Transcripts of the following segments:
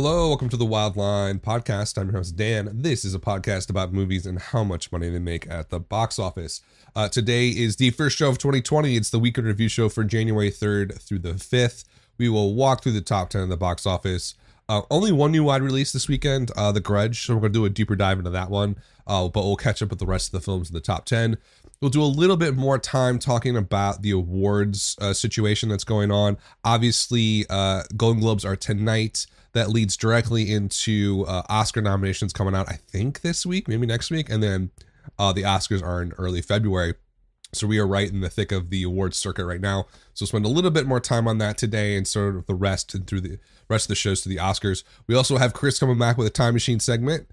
Hello, welcome to the Wildline Podcast. I'm your host, Dan. This is a podcast about movies and how much money they make at the box office. Today is the first show of 2020. It's the weekend review show for January 3rd through the 5th. We will walk through the top 10 of the box office. Only one new wide release this weekend, The Grudge, so we're going to do a deeper dive into that one, but we'll catch up with the rest of the films in the top 10. We'll do a little bit more time talking about the awards situation that's going on. Obviously, Golden Globes are tonight. That leads directly into Oscar nominations coming out, I think, this week, maybe next week. And then the Oscars are in early February. So we are right in the thick of the awards circuit right now. So spend a little bit more time on that today and sort of the rest and through the rest of the shows to the Oscars. We also have Chris coming back with a time machine segment.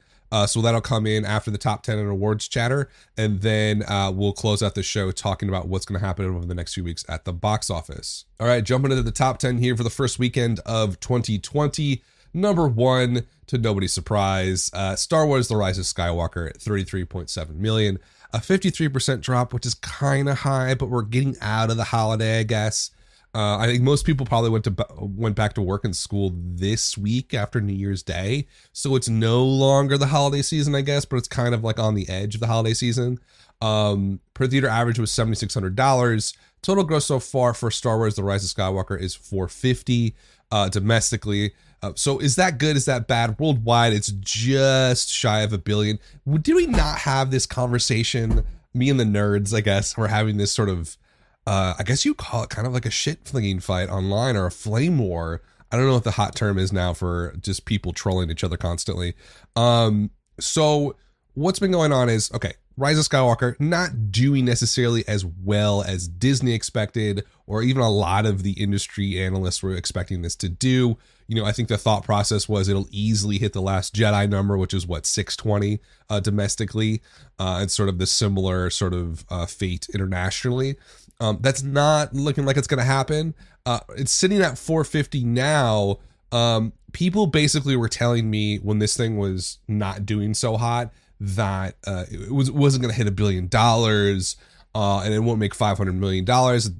So that'll come in after the top 10 and awards chatter. And then we'll close out the show talking about what's going to happen over the next few weeks at the box office. All right, jumping into the top 10 here for the first weekend of 2020. Number one, to nobody's surprise, Star Wars The Rise of Skywalker at 33.7 million. A 53% drop, which is kind of high, but we're getting out of the holiday, I guess. I think most people probably went back to work and school this week after New Year's Day. So it's no longer the holiday season, I guess, but it's kind of like on the edge of the holiday season. Per theater average was $7,600. Total gross so far for Star Wars The Rise of Skywalker is $450 domestically. So is that good? Is that bad? Worldwide, it's just shy of $1 billion. Do we not have this conversation? Me and the nerds, I guess, we're having this sort of, I guess you call it kind of like a shit flinging fight online or a flame war. I don't know what the hot term is now for just people trolling each other constantly. So what's been going on is, okay, Rise of Skywalker not doing necessarily as well as Disney expected, or even a lot of the industry analysts were expecting this to do. You know, I think the thought process was it'll easily hit the Last Jedi number, which is what, 620 domestically, and sort of the similar sort of fate internationally. That's not looking like it's going to happen. It's sitting at 450 now. People basically were telling me when this thing was not doing so hot that it wasn't going to hit $1 billion and it won't make $500 million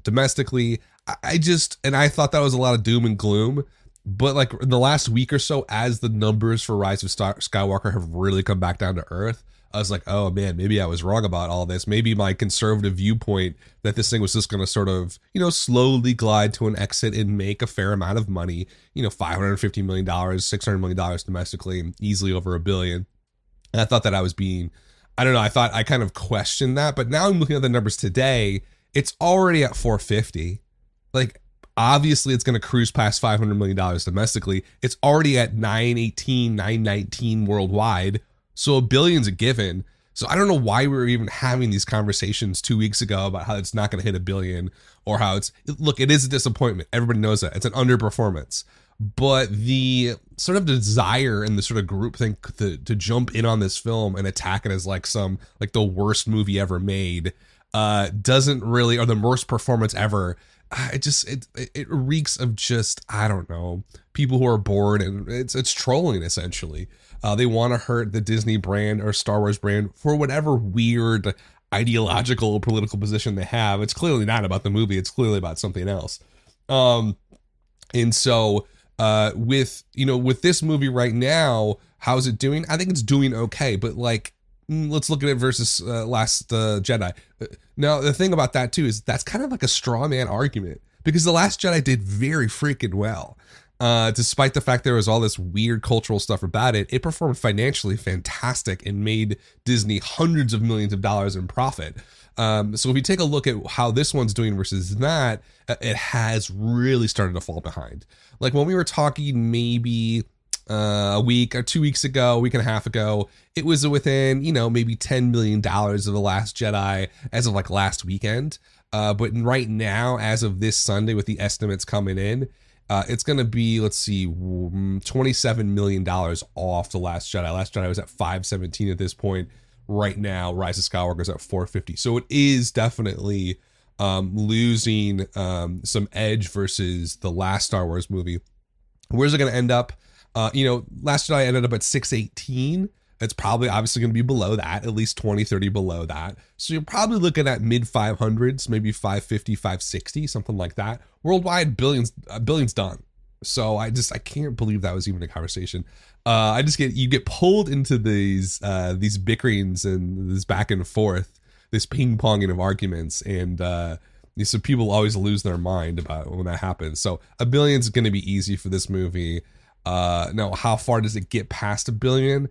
domestically. I thought that was a lot of doom and gloom. But like in the last week or so, as the numbers for Rise of Skywalker have really come back down to earth, I was like, oh man, maybe I was wrong about all this. Maybe my conservative viewpoint that this thing was just going to sort of, slowly glide to an exit and make a fair amount of money, $550 million, $600 million domestically, easily over $1 billion. And I thought that I was being, I don't know, I kind of questioned that. But now I'm looking at the numbers today, it's already at 450. Like, obviously, it's going to cruise past $500 million domestically. It's already at 918, 919 worldwide. So $1 billion's a given. So I don't know why we were even having these conversations 2 weeks ago about how it's not going to hit $1 billion or how it is a disappointment. Everybody knows that. It's an underperformance. But the sort of desire and the sort of groupthink to jump in on this film and attack it as like the worst movie ever made doesn't really, or the worst performance ever. It reeks of just, I don't know, people who are bored, and it's trolling essentially. They want to hurt the Disney brand or Star Wars brand for whatever weird ideological or political position they have. It's clearly not about the movie. It's clearly about something else. And so with this movie right now, how's it doing? I think it's doing okay, but like, let's look at it versus Last Jedi. Now, the thing about that too is that's kind of like a straw man argument, because The Last Jedi did very freaking well. Despite the fact there was all this weird cultural stuff about it, it performed financially fantastic and made Disney hundreds of millions of dollars in profit. So if you take a look at how this one's doing versus that, it has really started to fall behind. Like when we were talking maybe a week or 2 weeks ago, a week and a half ago, it was within, maybe $10 million of The Last Jedi as of like last weekend. But right now, as of this Sunday, with the estimates coming in, it's going to be, let's see, $27 million off The Last Jedi. Last Jedi was at 517 at this point. Right now, Rise of Skywalker is at 450. So it is definitely losing some edge versus the last Star Wars movie. Where's it going to end up? Last Jedi ended up at 618. It's probably obviously going to be below that, at least 20, 30 below that. So you're probably looking at mid 500s, maybe 550, 560, something like that. Worldwide, billions done. So I can't believe that was even a conversation. You get pulled into these bickerings and this back and forth, this ping ponging of arguments, and so people always lose their mind about when that happens. So a billion is going to be easy for this movie. Now, how far does it get past a billion?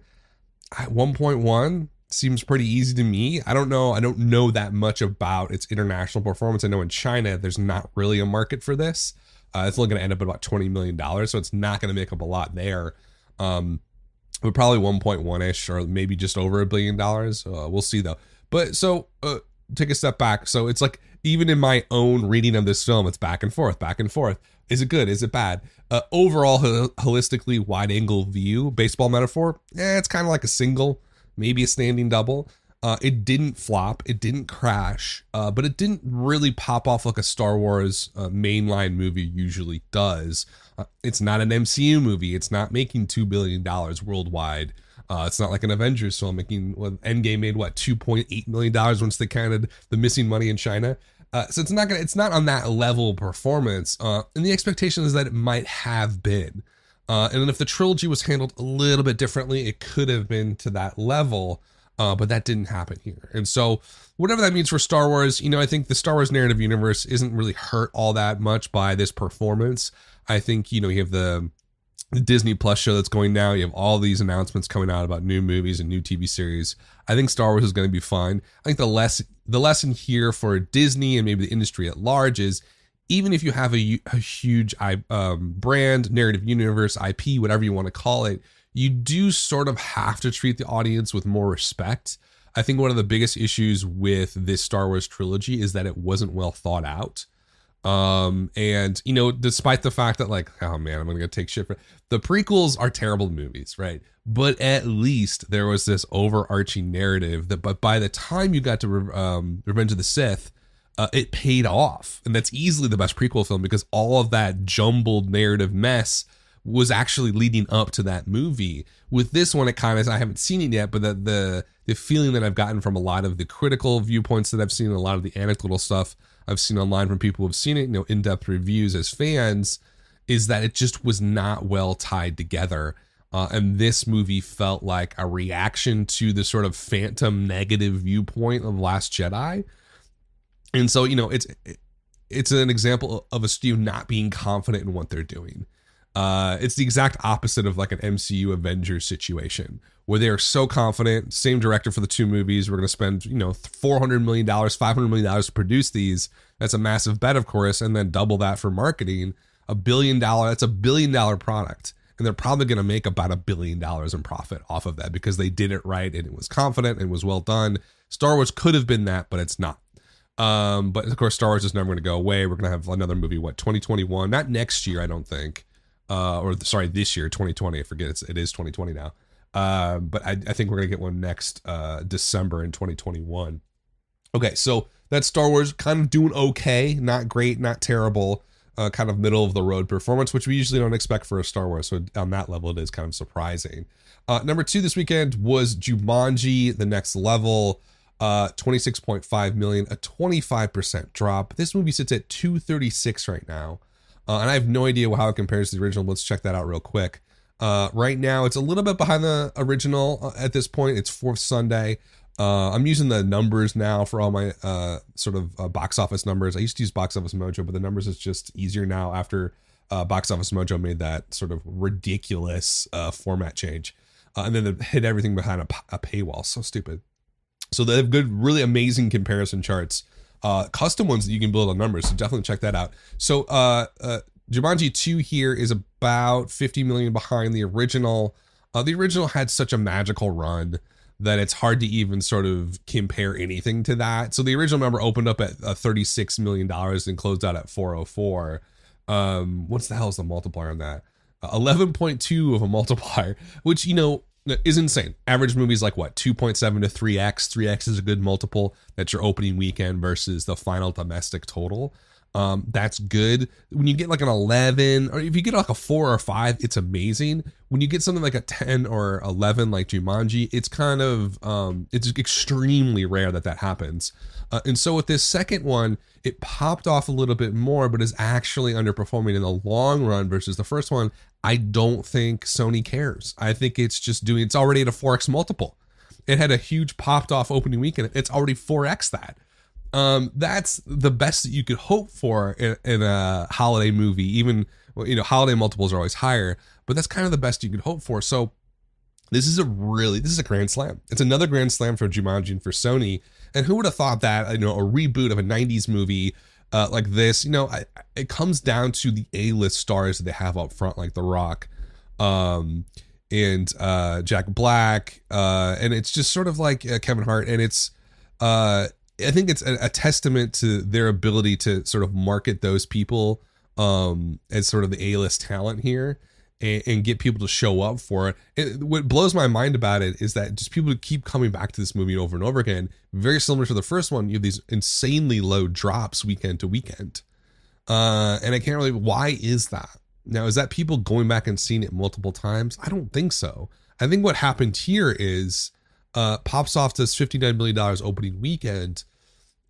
At 1.1 seems pretty easy to me. I don't know. I don't know that much about its international performance. I know in China, there's not really a market for this. It's only going to end up at about $20 million, so it's not going to make up a lot there. But probably 1.1-ish or maybe just over $1 billion. We'll see though. But so take a step back. So it's like, even in my own reading of this film, it's back and forth, back and forth. Is it good? Is it bad? Overall, holistically, wide angle view, baseball metaphor, it's kind of like a single, maybe a standing double. It didn't flop, it didn't crash, but it didn't really pop off like a Star Wars mainline movie usually does. It's not an MCU movie. It's not making $2 billion worldwide. It's not like an Avengers film making, Endgame made what, $2.8 million once they counted the missing money in China. So it's not on that level of performance. And the expectation is that it might have been. And then if the trilogy was handled a little bit differently, it could have been to that level. But that didn't happen here. And so whatever that means for Star Wars, I think the Star Wars narrative universe isn't really hurt all that much by this performance. I think, you have the Disney Plus show that's going now. You have all these announcements coming out about new movies and new TV series. I think Star Wars is going to be fine. I think the lesson here for Disney and maybe the industry at large is, even if you have a huge brand, narrative universe, IP, whatever you want to call it, you do sort of have to treat the audience with more respect. I think one of the biggest issues with this Star Wars trilogy is that it wasn't well thought out. And despite the fact that, like, oh man, I'm gonna take shit for the prequels are terrible movies, right? But at least there was this overarching narrative but by the time you got to Revenge of the Sith, it paid off. And that's easily the best prequel film, because all of that jumbled narrative mess was actually leading up to that movie. With this one, it kind of, I haven't seen it yet, but the feeling that I've gotten from a lot of the critical viewpoints that I've seen, a lot of the anecdotal stuff I've seen online from people who've seen it, in-depth reviews as fans, is that it just was not well tied together. And this movie felt like a reaction to the sort of phantom negative viewpoint of Last Jedi. And so, it's an example of a studio not being confident in what they're doing. It's the exact opposite of like an MCU Avengers situation, where they are so confident, same director for the two movies, we're going to spend, $400 million, $500 million to produce these. That's a massive bet, of course, and then double that for marketing. $1 billion, that's $1 billion product. And they're probably going to make about $1 billion in profit off of that, because they did it right and it was confident and was well done. Star Wars could have been that, but it's not. But of course, Star Wars is never going to go away. We're going to have another movie, 2021, not next year, I don't think. This year, 2020. I forget it is 2020 now. But I think we're gonna get one next December in 2021. Okay, so that's Star Wars, kind of doing okay, not great, not terrible, kind of middle of the road performance, which we usually don't expect for a Star Wars. So on that level, it is kind of surprising. Number 2 this weekend was Jumanji: The Next Level. 26.5 million, a 25% drop. This movie sits at 236 right now. And I have no idea how it compares to the original. Let's check that out real quick. Right now, it's a little bit behind the original at this point. It's fourth Sunday. I'm using the numbers now for all my box office numbers. I used to use Box Office Mojo, but the numbers is just easier now after Box Office Mojo made that sort of ridiculous format change. And then they hid everything behind a paywall. So stupid. So they have good, really amazing comparison charts. Custom ones that you can build on numbers, so definitely check that out. So Jumanji 2 here is about 50 million behind the original. The original had such a magical run that it's hard to even sort of compare anything to that. So the original number opened up at $36 million and closed out at 404. What's the hell is the multiplier on that? 11.2 of a multiplier, which, is insane. Average movies like 2.7 to 3x. 3x is a good multiple. That's your opening weekend versus the final domestic total. That's good. When you get like an 11, or if you get like a 4 or 5, it's amazing. When you get something like a 10 or 11 like Jumanji, it's kind of it's extremely rare that happens. And so with this second one, it popped off a little bit more, but is actually underperforming in the long run versus the first one. I don't think Sony cares. I think it's already at a 4x multiple. It had a huge popped off opening weekend. It's already 4x that. That's the best that you could hope for in a holiday movie. Even, holiday multiples are always higher, but that's kind of the best you could hope for. So this is a grand slam. It's another grand slam for Jumanji and for Sony. And who would have thought that, a reboot of a 90s movie like this, it comes down to the A-list stars that they have up front, like The Rock, and Jack Black, and it's just sort of like Kevin Hart, and it's I think it's a testament to their ability to sort of market those people as sort of the A-list talent here, and get people to show up for it. What blows my mind about it is that just people keep coming back to this movie over and over again. Very similar to the first one, you have these insanely low drops weekend to weekend. And I can't really, why is that? Now, is that people going back and seeing it multiple times? I don't think so. I think what happened here is pops off this $59 million opening weekend.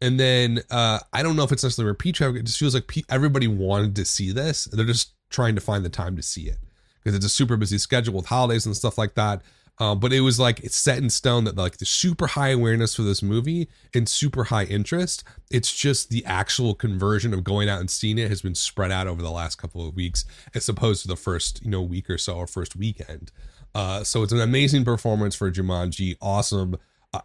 And then I don't know if it's necessarily repeat traffic. It just feels like everybody wanted to see this. They're just trying to find the time to see it because it's a super busy schedule with holidays and stuff like that. But it was like, it's set in stone that like the super high awareness for this movie and super high interest. It's just the actual conversion of going out and seeing it has been spread out over the last couple of weeks as opposed to the first, week or so, or first weekend. So it's an amazing performance for Jumanji. Awesome.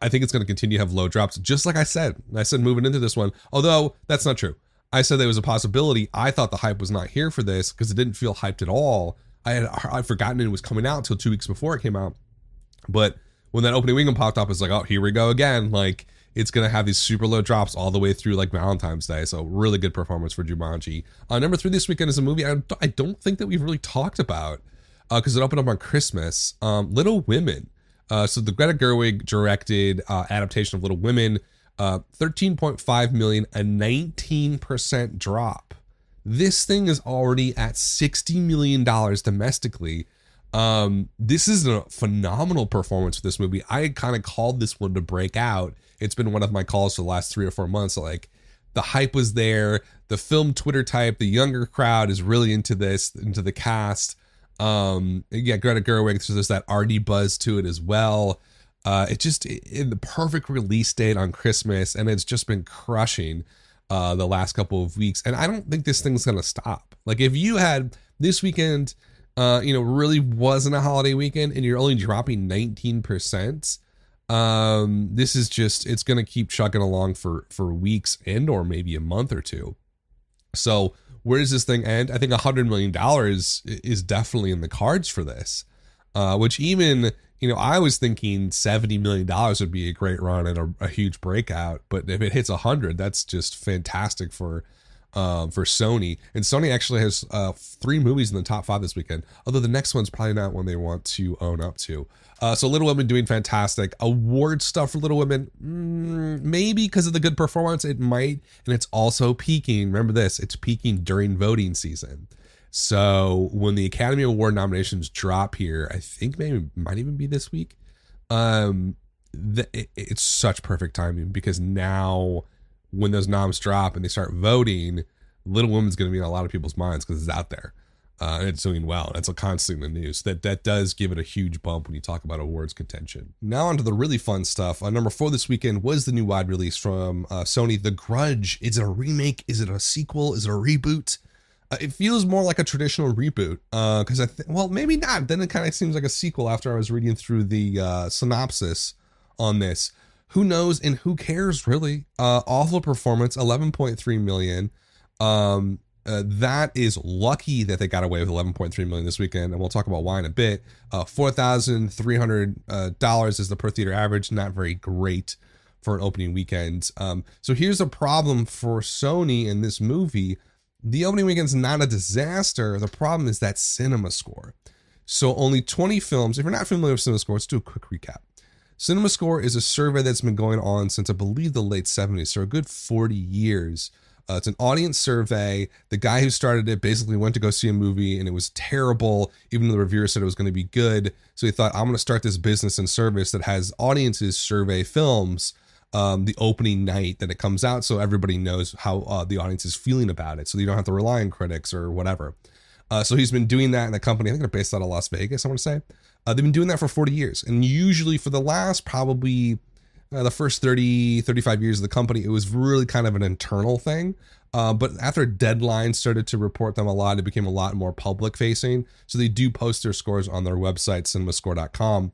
I think it's going to continue to have low drops, just like I said. I said moving into this one, although that's not true. I said there was a possibility. I thought the hype was not here for this because it didn't feel hyped at all. I'd forgotten it was coming out until 2 weeks before it came out. But when that opening weekend popped up, it's like, oh, here we go again. Like, it's going to have these super low drops all the way through like Valentine's Day. So really good performance for Jumanji. Number 3 this weekend is a movie I don't think that we've really talked about because it opened up on Christmas. Little Women. So the Greta Gerwig directed adaptation of Little Women, 13.5 million, a 19% drop. This thing is already at $60 million domestically. This is a phenomenal performance for this movie. I kind of called this one to break out. It's been one of my calls for the last 3 or 4 months. Like, the hype was there. The film Twitter type, the younger crowd is really into this, into the cast. Greta Gerwig, so there's that arty buzz to it as well. In the perfect release date on Christmas, and it's just been crushing the last couple of weeks. And I don't think this thing's gonna stop. Like, if you had this weekend, really wasn't a holiday weekend, and you're only dropping 19%, this is just, it's gonna keep chugging along for weeks and or maybe a month or two. So where does this thing end? I think $100 million is definitely in the cards for this, which even, I was thinking $70 million would be a great run and a huge breakout. But if it hits 100, that's just fantastic for Sony. And Sony actually has 3 movies in the top 5 this weekend, although the next one's probably not one they want to own up to. So Little Women doing fantastic. Award stuff for Little Women, maybe because of the good performance, it might. And it's also peaking. Remember this, it's peaking during voting season. So when the Academy Award nominations drop here, I think maybe might even be this week. It's such perfect timing because now when those noms drop and they start voting, Little Women's going to be in a lot of people's minds because it's out there. And it's doing well. That's a constant in the news. That does give it a huge bump when you talk about awards contention. Now onto the really fun stuff. Number 4 this weekend was the new wide release from Sony, The Grudge. Is it a remake? Is it a sequel? Is it a reboot? It feels more like a traditional reboot because maybe not. Then it kind of seems like a sequel after I was reading through the synopsis on this. Who knows and who cares, really? Awful performance, 11.3 million. That is lucky that they got away with 11.3 million this weekend, and we'll talk about why in a bit. $4,300 is the per theater average, not very great for an opening weekend. So here's a problem for Sony in this movie. The opening weekend's not a disaster. The problem is that CinemaScore. So only 20 films. If you're not familiar with CinemaScore, let's do a quick recap. CinemaScore is a survey that's been going on since I believe the late 70s, so a good 40 years. It's an audience survey. The guy who started it basically went to go see a movie and it was terrible, even though the reviewer said it was going to be good. So he thought, I'm going to start this business and service that has audiences survey films the opening night that it comes out, so everybody knows how the audience is feeling about it, so you don't have to rely on critics or whatever. So he's been doing that in a company, I think they're based out of Las Vegas, I want to say. They've been doing that for 40 years. And usually for the last probably the first 30, 35 years of the company, it was really kind of an internal thing. But after Deadline started to report them a lot, it became a lot more public facing. So they do post their scores on their website, cinemascore.com.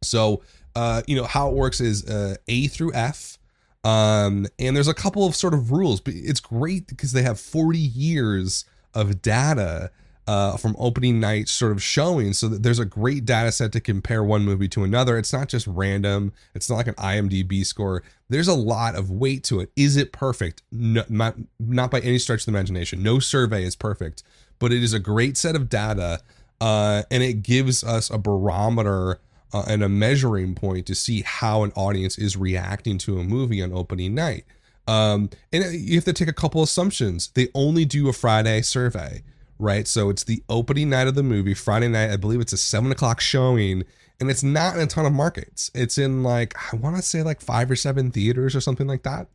So, how it works is A through F. And there's a couple of sort of rules, but it's great because they have 40 years of data from opening night sort of showing, so that there's a great data set to compare one movie to another. It's not just random. It's not like an IMDb score. There's a lot of weight to it. Is it perfect? No, not by any stretch of the imagination. No survey is perfect, but it is a great set of data, and it gives us a barometer and a measuring point to see how an audience is reacting to a movie on opening night. And you have to take a couple assumptions. They only do a Friday survey, right? So it's the opening night of the movie, Friday night. I believe it's a 7:00 showing, and it's not in a ton of markets. It's in I want to say 5 or 7 theaters or something like that.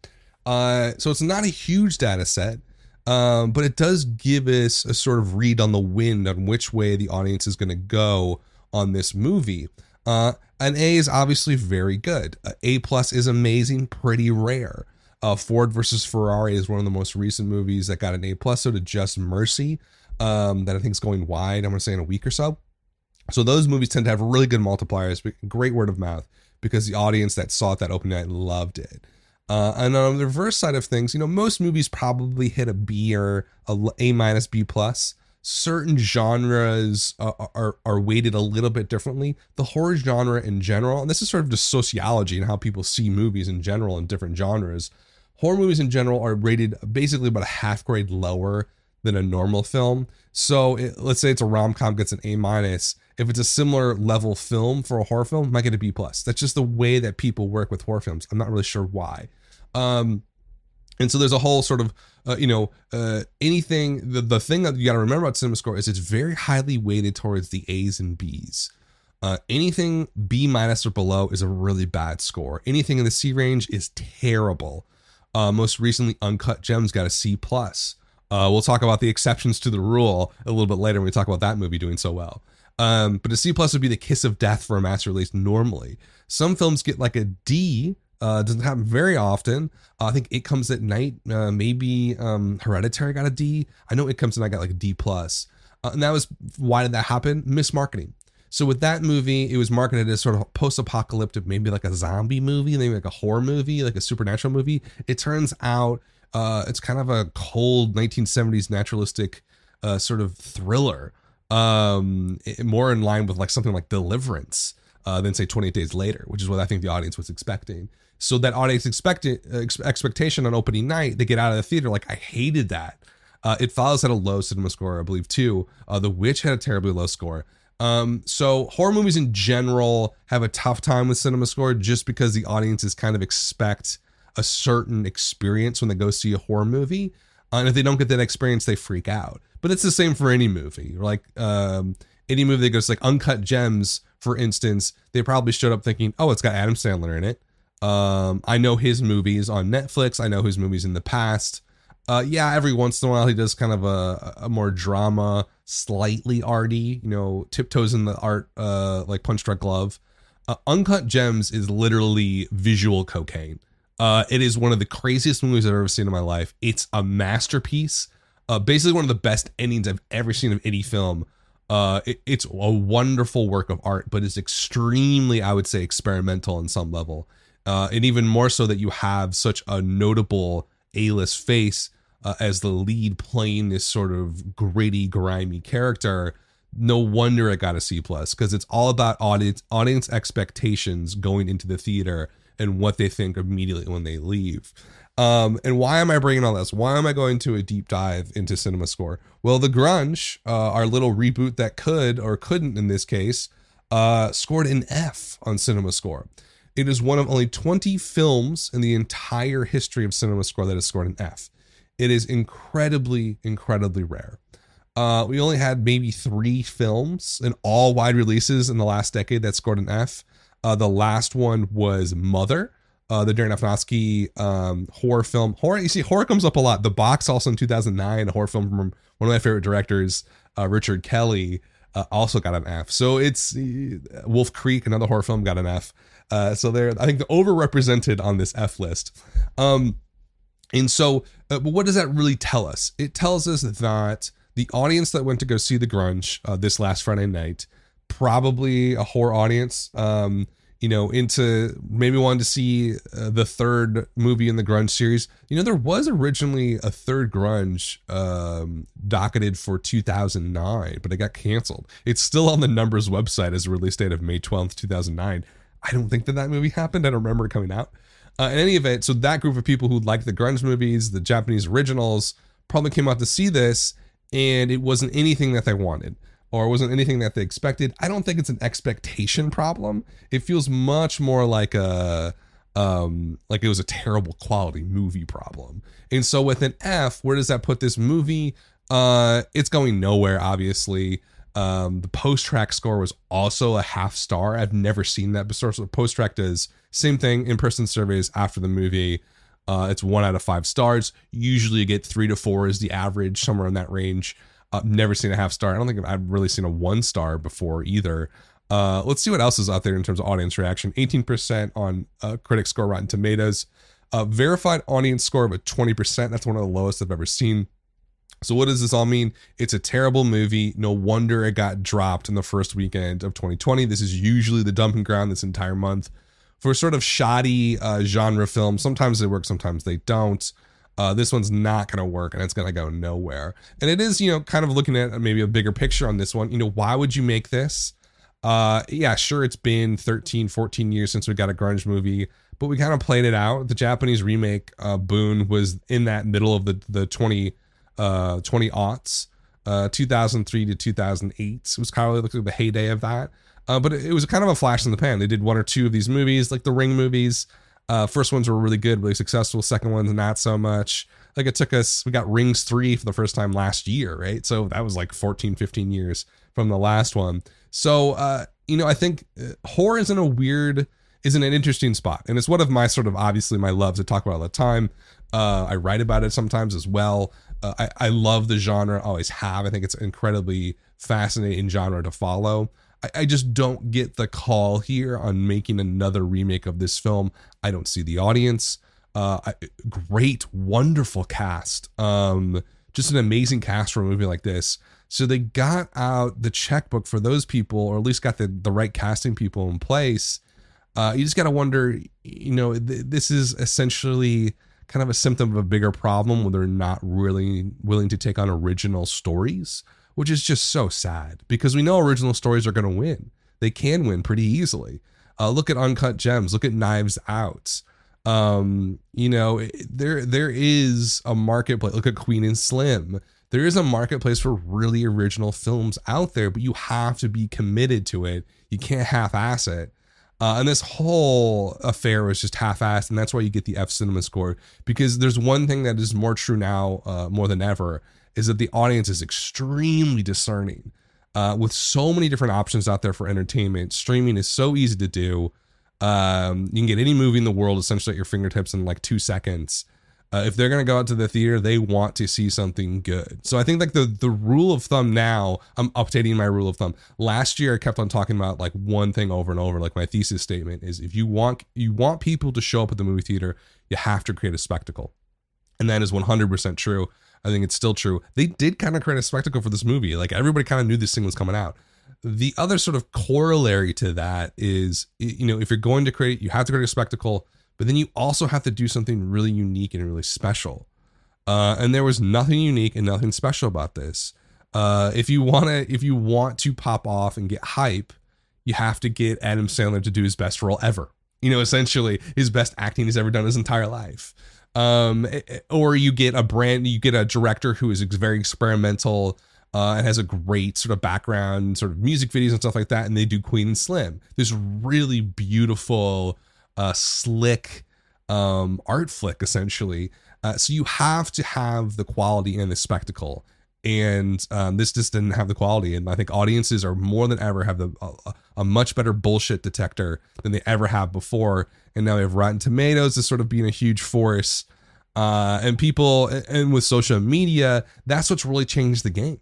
So it's not a huge data set, but it does give us a sort of read on the wind on which way the audience is going to go on this movie. An A is obviously very good. A+ is amazing, pretty rare. Ford versus Ferrari is one of the most recent movies that got an A+, so to Just Mercy, that I think is going wide, I'm going to say in a week or so. So those movies tend to have really good multipliers, great word of mouth, because the audience that saw it that opening night loved it. And on the reverse side of things, most movies probably hit a B or a A- B+. Certain genres are weighted a little bit differently. The horror genre in general, and this is sort of just sociology and how people see movies in general in different genres. Horror movies in general are rated basically about a half grade lower than a normal film. So let's say it's a rom-com, gets an A-. If it's a similar level film for a horror film, it might get a B+. That's just the way that people work with horror films. I'm not really sure why. And so there's a whole sort of, anything, the thing that you got to remember about CinemaScore is it's very highly weighted towards the A's and B's. Anything B- or below is a really bad score. Anything in the C range is terrible. Most recently, Uncut Gems got a C+. We'll talk about the exceptions to the rule a little bit later when we talk about that movie doing so well. But a C+ would be the kiss of death for a mass release normally. Some films get like a D. Doesn't happen very often. I think It Comes at Night, maybe Hereditary got a D. I know It Comes at Night got like a D+. And that was, why did that happen? Mismarketing. So with that movie, it was marketed as sort of post-apocalyptic, maybe like a zombie movie, maybe like a horror movie, like a supernatural movie. It turns out it's kind of a cold 1970s naturalistic sort of thriller, more in line with like something like Deliverance than say 28 Days Later, which is what I think the audience was expecting. So that audience expectation on opening night, they get out of the theater like, I hated that. It Follows had a low cinema score, I believe, too. The Witch had a terribly low score. So horror movies in general have a tough time with CinemaScore just because the audiences kind of expect a certain experience when they go see a horror movie. And if they don't get that experience, they freak out. But it's the same for any movie. Like any movie that goes like Uncut Gems, for instance, they probably showed up thinking, oh, it's got Adam Sandler in it. I know his movies on Netflix. I know his movies in the past. Yeah, every once in a while he does kind of a more drama, slightly arty, tiptoes in the art, like Punch Drunk Love. Uncut Gems is literally visual cocaine. It is one of the craziest movies I've ever seen in my life. It's a masterpiece. Basically one of the best endings I've ever seen of any film. It's a wonderful work of art, but it's extremely, I would say, experimental on some level. And even more so that you have such a notable A-list face as the lead playing this sort of gritty, grimy character. No wonder it got a C+, because it's all about audience expectations going into the theater and what they think immediately when they leave. And why am I bringing all this? Why am I going to a deep dive into CinemaScore? Well, the Grudge, our little reboot that could or couldn't in this case, scored an F on CinemaScore. It is one of only 20 films in the entire history of CinemaScore that has scored an F. It is incredibly, incredibly rare. We only had maybe 3 films in all wide releases in the last decade that scored an F. The last one was Mother, the Darren Aronofsky horror film. You see, horror comes up a lot. The Box, also in 2009, a horror film from one of my favorite directors, Richard Kelly, also got an F. So it's Wolf Creek, another horror film, got an F. So they're, I think, overrepresented on this F list. And so, but what does that really tell us? It tells us that the audience that went to go see The Grudge this last Friday night, probably a horror audience, into maybe wanted to see the third movie in the Grudge series. There was originally a third Grudge docketed for 2009, but it got canceled. It's still on the Numbers website as a release date of May 12th, 2009. I don't think that movie happened. I don't remember it coming out. In any event, so that group of people who like the Grudge movies, the Japanese originals, probably came out to see this, and it wasn't anything that they wanted, or it wasn't anything that they expected. I don't think it's an expectation problem. It feels much more like like it was a terrible quality movie problem. And so with an F, where does that put this movie? It's going nowhere, obviously. The post-track score was also a half star. I've never seen that before. So post-track does same thing, in-person surveys after the movie. It's 1 out of 5 stars. Usually you get 3 to 4 is the average, somewhere in that range. Never seen a half star. I don't think I've really seen a 1 star before either. Let's see what else is out there in terms of audience reaction. 18% on critic score, Rotten Tomatoes. Verified audience score of a 20%. That's one of the lowest I've ever seen. So what does this all mean? It's a terrible movie. No wonder it got dropped in the first weekend of 2020. This is usually the dumping ground this entire month for sort of shoddy genre films. Sometimes they work, sometimes they don't. This one's not going to work, and it's going to go nowhere. And it is, kind of looking at maybe a bigger picture on this one. Why would you make this? Yeah, sure, it's been 13, 14 years since we got a grunge movie, but we kind of played it out. The Japanese remake, Boon, was in that middle of the 20 aughts, 2003 to 2008. It was kind of like the heyday of that. But it was kind of a flash in the pan. They did 1 or 2 of these movies, like the Ring movies. First ones were really good, really successful. Second ones, not so much. Like it took us, we got Rings 3 for the first time last year, right? So that was like 14, 15 years from the last one. So, I think horror is in an interesting spot. And it's one of my sort of, obviously, my loves I talk about all the time. I write about it sometimes as well. I love the genre, always have. I think it's an incredibly fascinating genre to follow. I just don't get the call here on making another remake of this film. I don't see the audience. Great, wonderful cast. Just an amazing cast for a movie like this. So they got out the checkbook for those people, or at least got the right casting people in place. You just got to wonder, this is essentially kind of a symptom of a bigger problem where they're not really willing to take on original stories, which is just so sad, because we know original stories are going to win. They can win pretty easily. Look at Uncut Gems. Look at Knives Out. There is a marketplace. Look at Queen and Slim. There is a marketplace for really original films out there, but you have to be committed to it. You can't half-ass it. And this whole affair was just half-assed, and that's why you get the F CinemaScore. Because there's one thing that is more true now, more than ever, is that the audience is extremely discerning. With so many different options out there for entertainment, streaming is so easy to do. You can get any movie in the world essentially at your fingertips in like 2 seconds. If they're going to go out to the theater, they want to see something good. So I think like the rule of thumb now, I'm updating my rule of thumb. Last year, I kept on talking about like one thing over and over. Like my thesis statement is, if you want people to show up at the movie theater, you have to create a spectacle. And that is 100% true. I think it's still true. They did kind of create a spectacle for this movie. Like everybody kind of knew this thing was coming out. The other sort of corollary to that is, if you're going to create, you have to create a spectacle, but then you also have to do something really unique and really special. And there was nothing unique and nothing special about this. If you want to pop off and get hype, you have to get Adam Sandler to do his best role ever. Essentially his best acting he's ever done his entire life. Or you get a director who is very experimental, and has a great sort of background, sort of music videos and stuff like that. And they do Queen and Slim, this really beautiful, slick, art flick essentially. So you have to have the quality and the spectacle. And this just didn't have the quality. And I think audiences are more than ever have a much better bullshit detector than they ever have before. And now we have Rotten Tomatoes as sort of being a huge force. And people, and with social media, that's what's really changed the game.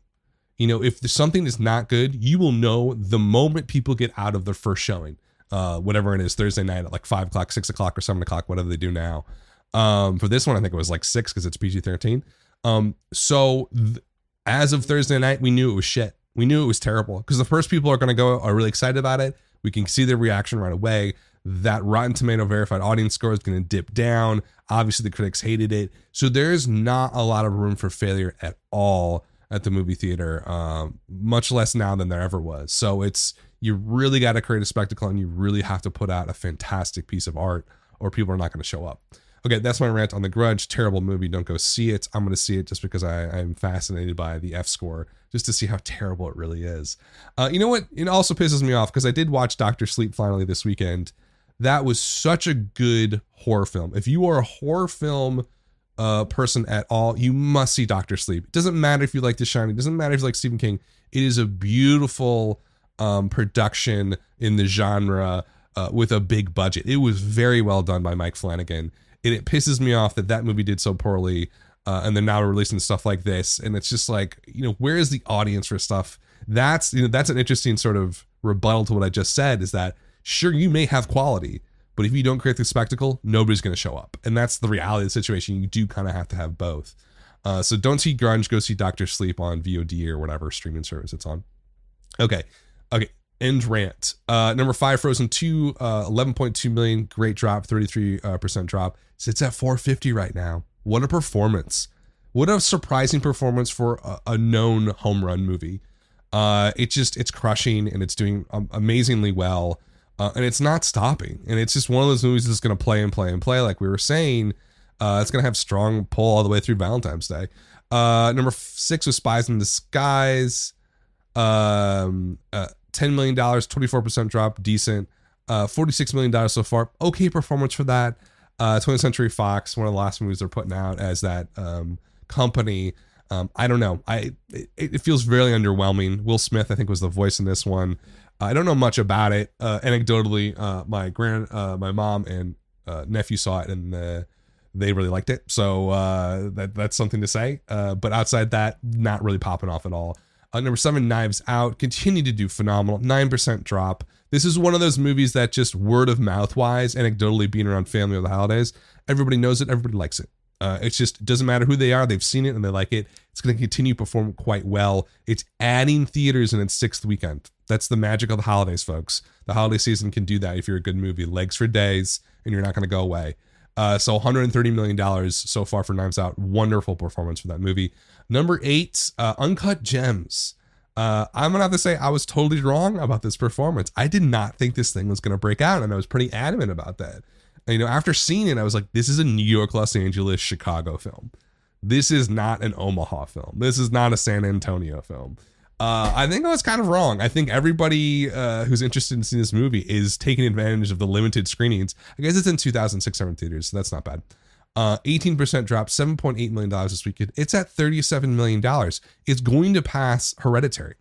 You know, if something is not good, you will know the moment people get out of their first showing, whatever it is, Thursday night at like 5 o'clock, 6 o'clock, or 7 o'clock, whatever they do now. For this one, I think it was like 6 because it's PG-13. As of Thursday night, we knew it was shit. We knew it was terrible because the first people are going to go are really excited about it. We can see their reaction right away. That Rotten Tomato verified audience score is going to dip down. Obviously, the critics hated it. So there's not a lot of room for failure at all at the movie theater, much less now than there ever was. So you really got to create a spectacle and you really have to put out a fantastic piece of art or people are not going to show up. Okay, that's my rant on The Grudge. Terrible movie. Don't go see it. I'm going to see it just because I'm fascinated by the F score, just to see how terrible it really is. You know what? It also pisses me off because I did watch Dr. Sleep finally this weekend. That was such a good horror film. If you are a horror film person at all, you must see Dr. Sleep. It doesn't matter if you like The Shining. It doesn't matter if you like Stephen King. It is a beautiful production in the genre with a big budget. It was very well done by Mike Flanagan. It pisses me off that movie did so poorly, and they're now releasing stuff like this. And it's just like, you know, where is the audience for stuff? That's an interesting sort of rebuttal to what I just said, is that sure, you may have quality, but if you don't create the spectacle, nobody's going to show up. And that's the reality of the situation. You do kind of have to have both. So don't see Grudge, go see Dr. Sleep on VOD or whatever streaming service it's on. Okay. End rant. Number 5, Frozen 2, 11.2 million. Great drop, 33% drop. Sits at 450 right now. What a performance. What a surprising performance for a known home run movie. It's crushing and it's doing amazingly well. And it's not stopping. And it's just one of those movies that's going to play and play and play. Like we were saying, it's going to have strong pull all the way through Valentine's Day. Number 6 was Spies in Disguise. $10 million, 24% drop, decent. $46 million so far. Okay performance for that. 20th Century Fox, one of the last movies they're putting out as that company. I don't know. It feels very underwhelming. Will Smith, I think, was the voice in this one. I don't know much about it. Anecdotally, my mom and nephew saw it and they really liked it. So that's something to say. But outside that, not really popping off at all. Number 7, Knives Out, continue to do phenomenal. 9% drop. This is one of those movies that just word of mouth wise, anecdotally being around family or the holidays, everybody knows it, everybody likes it. It's just, it doesn't matter who they are, they've seen it and they like it. It's going to continue to perform quite well. It's adding theaters in its 6th weekend. That's the magic of the holidays, folks. The holiday season can do that if you're a good movie. Legs for days and you're not going to go away. So $130 million so far for Knives Out. Wonderful performance for that movie. Number 8, Uncut Gems. I'm gonna have to say I was totally wrong about this performance. I did not think this thing was gonna break out, and I was pretty adamant about that. And, you know, after seeing it, I was like, this is a New York, Los Angeles, Chicago film. This is not an Omaha film. This is not a San Antonio film. I think I was kind of wrong. I think everybody who's interested in seeing this movie is taking advantage of the limited screenings. I guess it's in 2,600 theaters, so that's not bad. 18% drop, $7.8 million this weekend. It's at $37 million. It's going to pass Hereditary.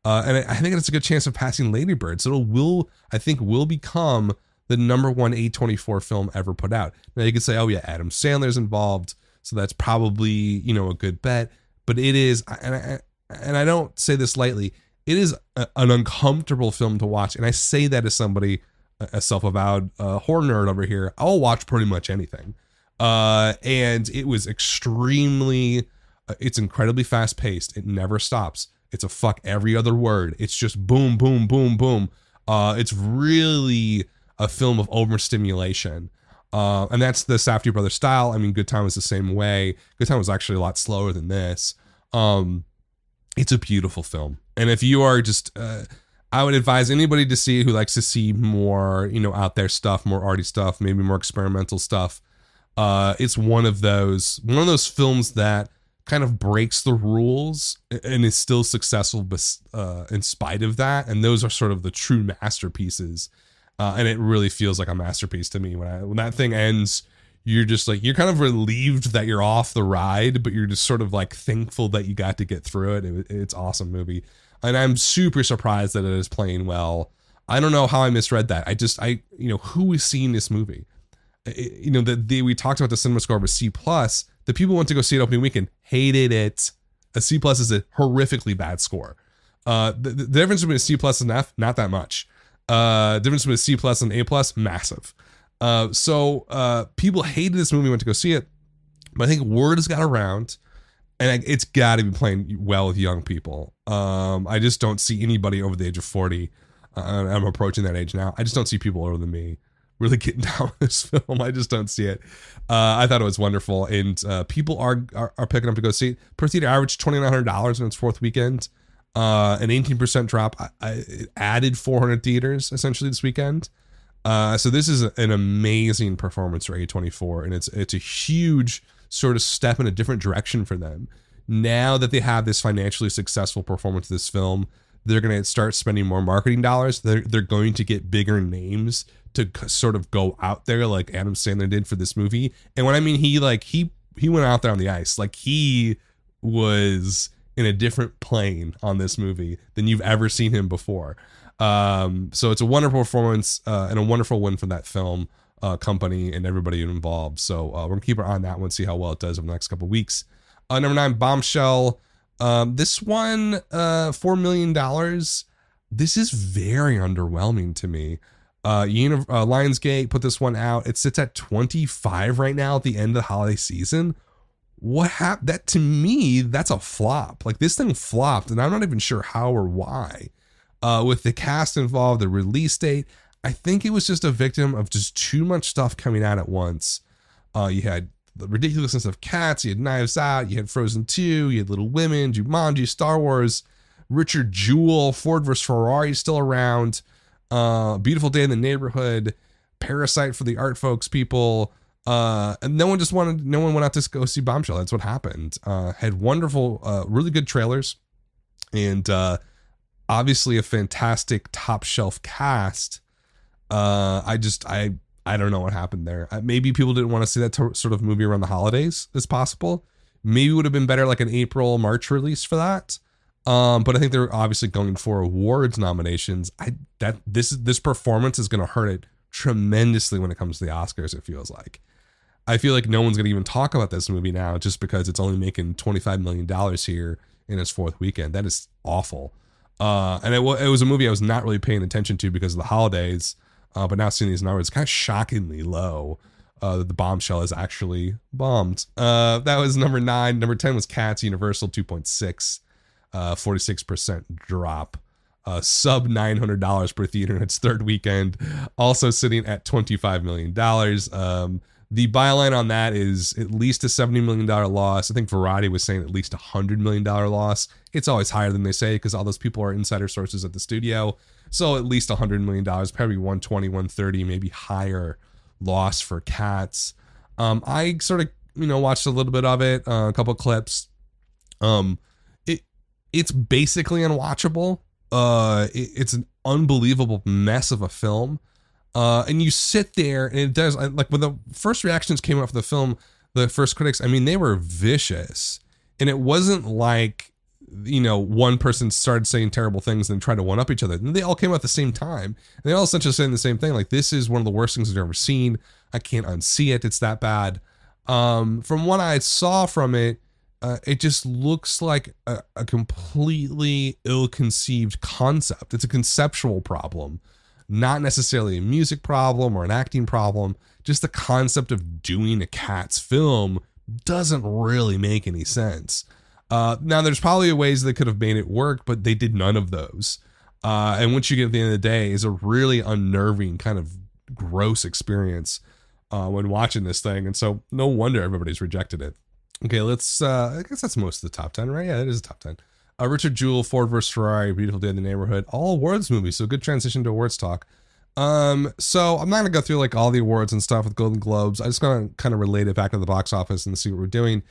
And I think it's a good chance of passing Lady Bird. So I think will become the number 1 A24 film ever put out. Now you could say, oh yeah, Adam Sandler's involved. So that's probably, you know, a good bet, but it is, and I don't say this lightly, it is an uncomfortable film to watch. And I say that as somebody, a self-avowed horror nerd over here. I'll watch pretty much anything. And it was it's incredibly fast paced. It never stops. It's a fuck every other word. It's just boom, boom, boom, boom. It's really a film of overstimulation. And that's the Safdie brothers style. I mean, Good Time was the same way. Good Time was actually a lot slower than this. It's a beautiful film. And if you are just, I would advise anybody to see who likes to see more, you know, out there stuff, more arty stuff, maybe more experimental stuff. It's one of those films that kind of breaks the rules and is still successful in spite of that. And those are sort of the true masterpieces. And it really feels like a masterpiece to me. When that thing ends, you're just like, you're kind of relieved that you're off the ride, but you're just sort of like thankful that you got to get through it. It's awesome movie. And I'm super surprised that it is playing well. I don't know how I misread that. Who is seeing this movie? We talked about the CinemaScore of a C+. The people who went to go see it opening weekend hated it. A C+ is a horrifically bad score. The difference between a C+ and an F, not that much. The difference between a C+ and an A+, massive. So people hated this movie, went to go see it. But I think word has got around, and it's got to be playing well with young people. I just don't see anybody over the age of 40. I'm approaching that age now. I just don't see people older than me really getting down with this film. I just don't see it. I thought it was wonderful, and people are picking up to go see it. Per theater average $2,900 in its fourth weekend, an 18% drop. It added 400 theaters essentially this weekend. So this is an amazing performance for A24, and it's a huge sort of step in a different direction for them. Now that they have this financially successful performance of this film, they're going to start spending more marketing dollars. They're going to get bigger names to sort of go out there like Adam Sandler did for this movie. And when I mean he went out there on the ice, like he was in a different plane on this movie than you've ever seen him before. So it's a wonderful performance and a wonderful win for that film company and everybody involved. So we're gonna keep our eye on that one, see how well it does over the next couple of weeks. Number 9, Bombshell. This one, $4 million. This is very underwhelming to me. Lionsgate put this one out. It sits at 25 right now at the end of the holiday season. What happened? That to me, that's a flop. Like this thing flopped, and I'm not even sure how or why. With the cast involved, the release date, I think it was just a victim of just too much stuff coming out at once. You had the ridiculousness of Cats, you had Knives Out, you had Frozen 2, you had Little Women, Jumanji, Star Wars, Richard Jewell, Ford vs. Ferrari still around, Beautiful Day in the Neighborhood, Parasite for the art folks people, and no one went out to go see Bombshell. That's what happened. Had wonderful, really good trailers, and obviously a fantastic top shelf cast. I don't know what happened there. Maybe people didn't want to see that sort of movie around the holidays. It's possible. Maybe it would have been better like an April, March release for that. But I think they're obviously going for awards nominations. This performance is going to hurt it tremendously when it comes to the Oscars. It feels like. I feel like no one's going to even talk about this movie now just because it's only making $25 million here in its fourth weekend. That is awful. And it was a movie I was not really paying attention to because of the holidays. But now seeing these numbers, it's kind of shockingly low. The Bombshell is actually bombed. That was number 9. Number 10 was Cats, Universal 2.6, 46% drop. Sub $900 per theater in its third weekend. Also sitting at $25 million. The byline on that is at least a $70 million loss. I think Variety was saying at least a $100 million loss. It's always higher than they say because all those people are insider sources at the studio. So at least $100 million, probably 120, 130, maybe higher loss for Cats. I sort of, watched a little bit of it, a couple of clips. It's basically unwatchable. It's an unbelievable mess of a film. And you sit there and it does, like when the first reactions came out for the film, the first critics, they were vicious. And it wasn't like, one person started saying terrible things and tried to one up each other. And they all came out at the same time. And they all essentially saying the same thing. Like, this is one of the worst things I've ever seen. I can't unsee it. It's that bad. From what I saw from it, it just looks like a completely ill-conceived concept. It's a conceptual problem, not necessarily a music problem or an acting problem. Just the concept of doing a Cats film doesn't really make any sense. Now, there's probably ways they could have made it work, but they did none of those. And once you get at the end of the day, it's a really unnerving kind of gross experience when watching this thing. And so no wonder everybody's rejected it. Okay, let's, I guess that's most of the top 10, right? Yeah, it is a top 10. Richard Jewell, Ford vs. Ferrari, Beautiful Day in the Neighborhood, all awards movies. So good transition to awards talk. So I'm not gonna go through like all the awards and stuff with Golden Globes. I just gonna kind of relate it back to the box office and see what we're doing.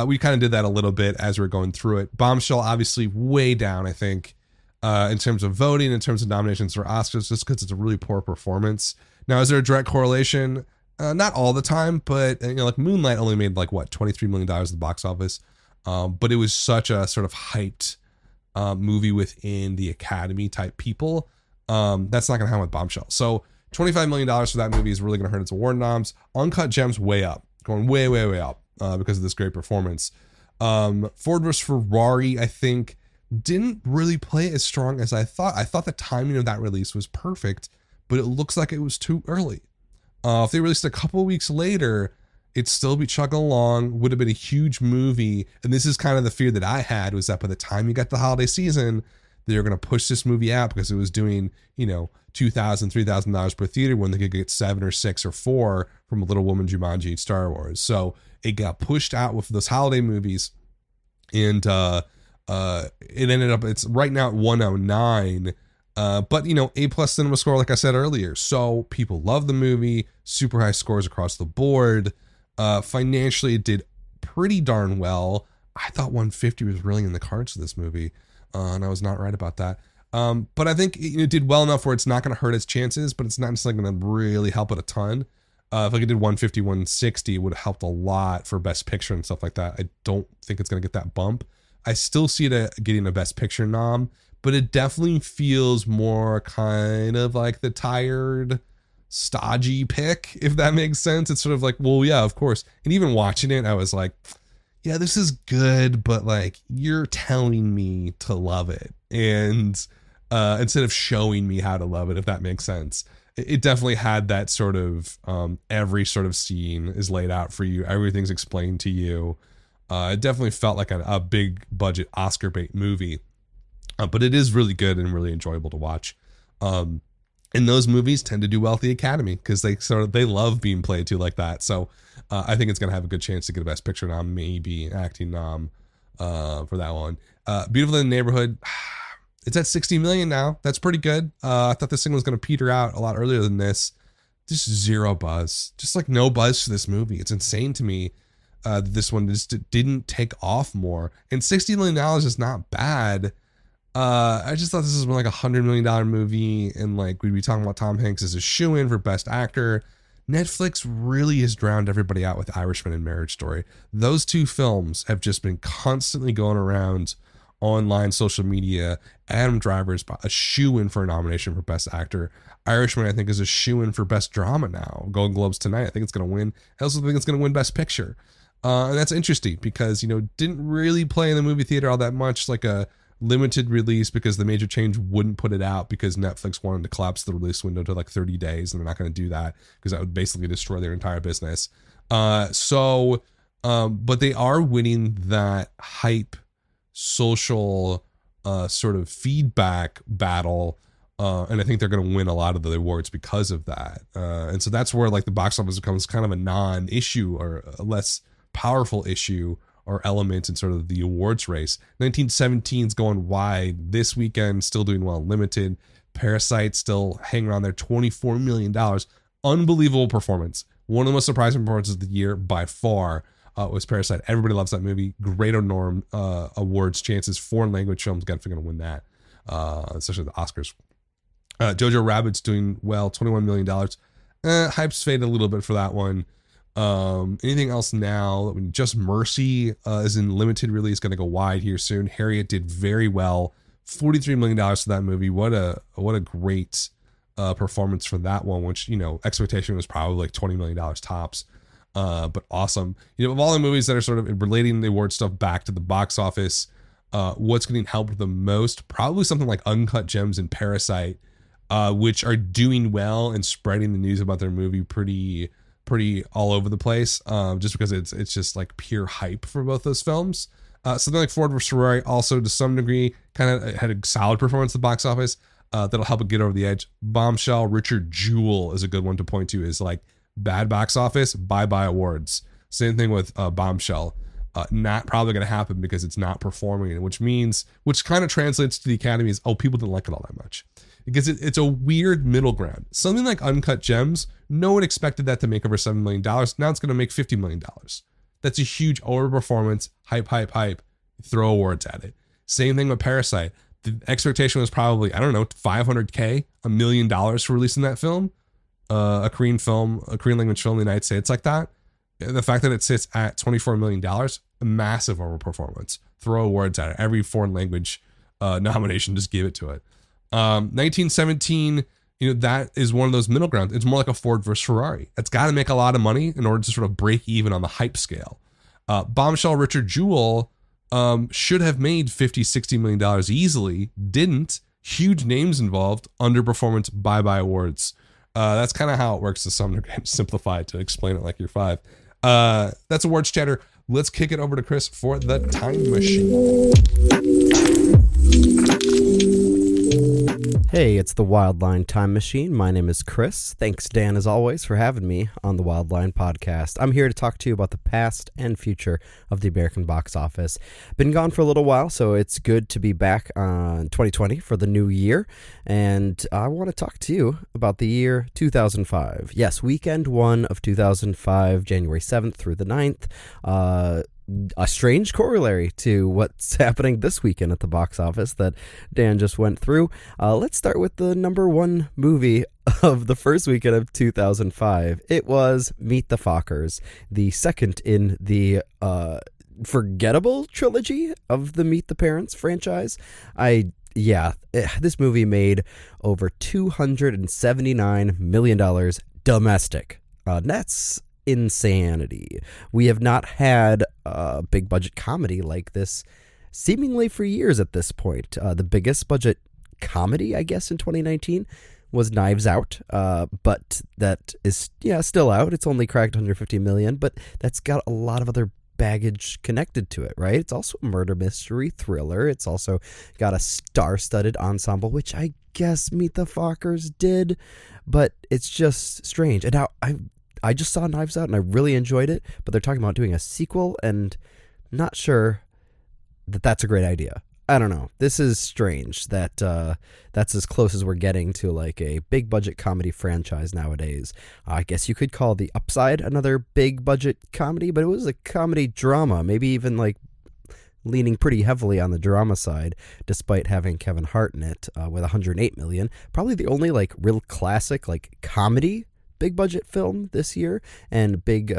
We kind of did that a little bit as we we're going through it. Bombshell, obviously way down, I think, in terms of voting, in terms of nominations for Oscars, just because it's a really poor performance. Now, is there a direct correlation? Not all the time, but like Moonlight only made like what, $23 million at the box office. But it was such a sort of hyped movie within the Academy type people. That's not going to happen with Bombshell. So $25 million for that movie is really going to hurt its award noms. Uncut Gems way up, going way, way, way up because of this great performance. Ford vs. Ferrari, I think, didn't really play as strong as I thought. I thought the timing of that release was perfect, but it looks like it was too early. If they released a couple of weeks later, it'd still be chugging along, would have been a huge movie. And this is kind of the fear that I had, was that by the time you got to the holiday season, they were going to push this movie out because it was doing, $2,000, $3,000 per theater when they could get 7 or 6 or 4 from a Little Woman, Jumanji, Star Wars. So it got pushed out with those holiday movies, and it ended up, it's right now at 109. But A+ cinema score, like I said earlier. So people love the movie, super high scores across the board. Financially, it did pretty darn well. I thought 150 was really in the cards for this movie, and I was not right about that. But I think it did well enough where it's not going to hurt its chances, but it's not necessarily going to really help it a ton. If like it did 150, 160, it would have helped a lot for Best Picture and stuff like that. I don't think it's going to get that bump. I still see it getting a Best Picture nom, but it definitely feels more kind of like the tired, stodgy pick, if that makes sense. It's sort of like, well, yeah, of course. And even watching it, I was like, yeah, this is good, but like, you're telling me to love it. And instead of showing me how to love it, if that makes sense. It definitely had that sort of, every sort of scene is laid out for you. Everything's explained to you. It definitely felt like a big budget Oscar bait movie. But it is really good and really enjoyable to watch. And those movies tend to do well at the Academy because they love being played to like that. So I think it's going to have a good chance to get a Best Picture nom, maybe acting nom for that one. Beautiful in the Neighborhood, it's at 60 million now. That's pretty good. I thought this thing was going to peter out a lot earlier than this. Just zero buzz. Just like no buzz for this movie. It's insane to me. This one just didn't take off more. And $60 million is not bad. I just thought this was like $100 million movie, and like we'd be talking about Tom Hanks as a shoo-in for Best Actor. Netflix really has drowned everybody out with Irishman and Marriage Story. Those two films have just been constantly going around online social media. Adam Driver's a shoo-in for a nomination for Best Actor. Irishman, I think, is a shoo-in for Best Drama now. Golden Globes tonight. I think it's going to win. I also think it's going to win Best Picture. And that's interesting because, didn't really play in the movie theater all that much, like a limited release because the major change wouldn't put it out because Netflix wanted to collapse the release window to like 30 days, and they're not going to do that because that would basically destroy their entire business. But they are winning that hype social sort of feedback battle, and I think they're going to win a lot of the awards because of that. And so that's where like the box office becomes kind of a non-issue or a less powerful issue or element in sort of the awards race. 1917's going wide this weekend, still doing well. Limited. Parasite still hanging around there, $24 million. Unbelievable performance. One of the most surprising performances of the year by far was Parasite. Everybody loves that movie. Great norm awards chances. Foreign language films definitely going to win that, especially the Oscars. Jojo Rabbit's doing well, $21 million. Hype's faded a little bit for that one. Anything else now? Just Mercy is in limited release, going to go wide here soon. Harriet did very well, $43 million for that movie. What a great performance for that one, which expectation was probably like $20 million tops. But awesome. Of all the movies that are sort of relating the award stuff back to the box office, what's getting helped the most? Probably something like Uncut Gems and Parasite, which are doing well and spreading the news about their movie pretty all over the place, just because it's just like pure hype for both those films. Something like Ford vs. Ferrari also to some degree kind of had a solid performance at the box office that'll help it get over the edge. Bombshell, Richard Jewell is a good one to point to, is like bad box office, bye awards. Same thing with Bombshell. Not probably going to happen because it's not performing, which kind of translates to the Academy as, people didn't like it all that much. Because it's a weird middle ground. Something like Uncut Gems, no one expected that to make over $7 million. Now it's going to make $50 million. That's a huge overperformance. Hype. Throw awards at it. Same thing with Parasite. The expectation was probably, I don't know, $500K, $1 million for releasing that film. a Korean film, a Korean language film in the United States like that. The fact that it sits at $24 million, a massive overperformance. Throw awards at it. Every foreign language nomination, just give it to it. 1917, that is one of those middle grounds. It's more like a Ford versus Ferrari. It's got to make a lot of money in order to sort of break even on the hype scale. Bombshell Richard Jewell should have made $50-60 million easily. Didn't. Huge names involved. Underperformance. Bye-bye awards. That's kind of how it works to some degree. Simplify it to explain it like you're five. That's awards chatter. Let's kick it over to Chris for the time machine. Hey, it's the Wildline Time Machine. My name is Chris. Thanks, Dan, as always, for having me on the Wildline podcast. I'm here to talk to you about the past and future of the American box office. Been gone for a little while, so it's good to be back on 2020 for the new year. And I want to talk to you about the year 2005. Yes, weekend one of 2005, January 7th through the 9th. A strange corollary to what's happening this weekend at the box office that Dan just went through. Let's start with the number one movie of the first weekend of 2005. It was Meet the Fockers, the second in the forgettable trilogy of the Meet the Parents franchise. This movie made over $279 million domestic. That's insanity. We have not had a big budget comedy like this seemingly for years at this point. The biggest budget comedy, I guess, in 2019 was Knives Out, but that is still out. It's only cracked 150 million, but that's got a lot of other baggage connected to it, right? It's also a murder mystery thriller. It's also got a star-studded ensemble, which I guess Meet the Fockers did, but it's just strange. And now I just saw Knives Out and I really enjoyed it, but they're talking about doing a sequel and not sure that that's a great idea. I don't know. This is strange that that's as close as we're getting to like a big budget comedy franchise nowadays. I guess you could call The Upside another big budget comedy, but it was a comedy drama, maybe even like leaning pretty heavily on the drama side, despite having Kevin Hart in it with 108 million. Probably the only like real classic like comedy big budget film this year and big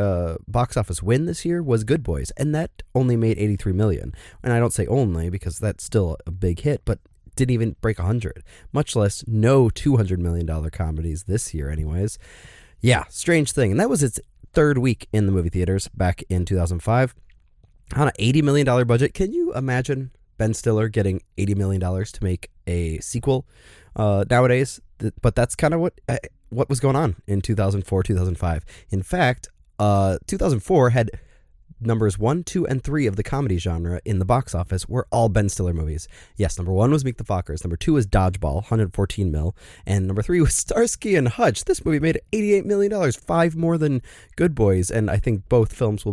box office win this year was Good Boys, and that only made 83 million. And I don't say only because that's still a big hit, but didn't even break 100, much less no $200 million comedies this year anyways. Yeah, strange thing. And that was its third week in the movie theaters back in 2005 on an $80 million budget. Can you imagine Ben Stiller getting $80 million to make a sequel nowadays? But that's kind of what was going on in 2004, 2005. In fact, 2004 had numbers 1, 2, and 3 of the comedy genre in the box office were all Ben Stiller movies. Yes, number 1 was Meet the Fockers. Number 2 was Dodgeball, 114 mil. And number 3 was Starsky and Hutch. This movie made $88 million, 5 more than Good Boys. And I think both films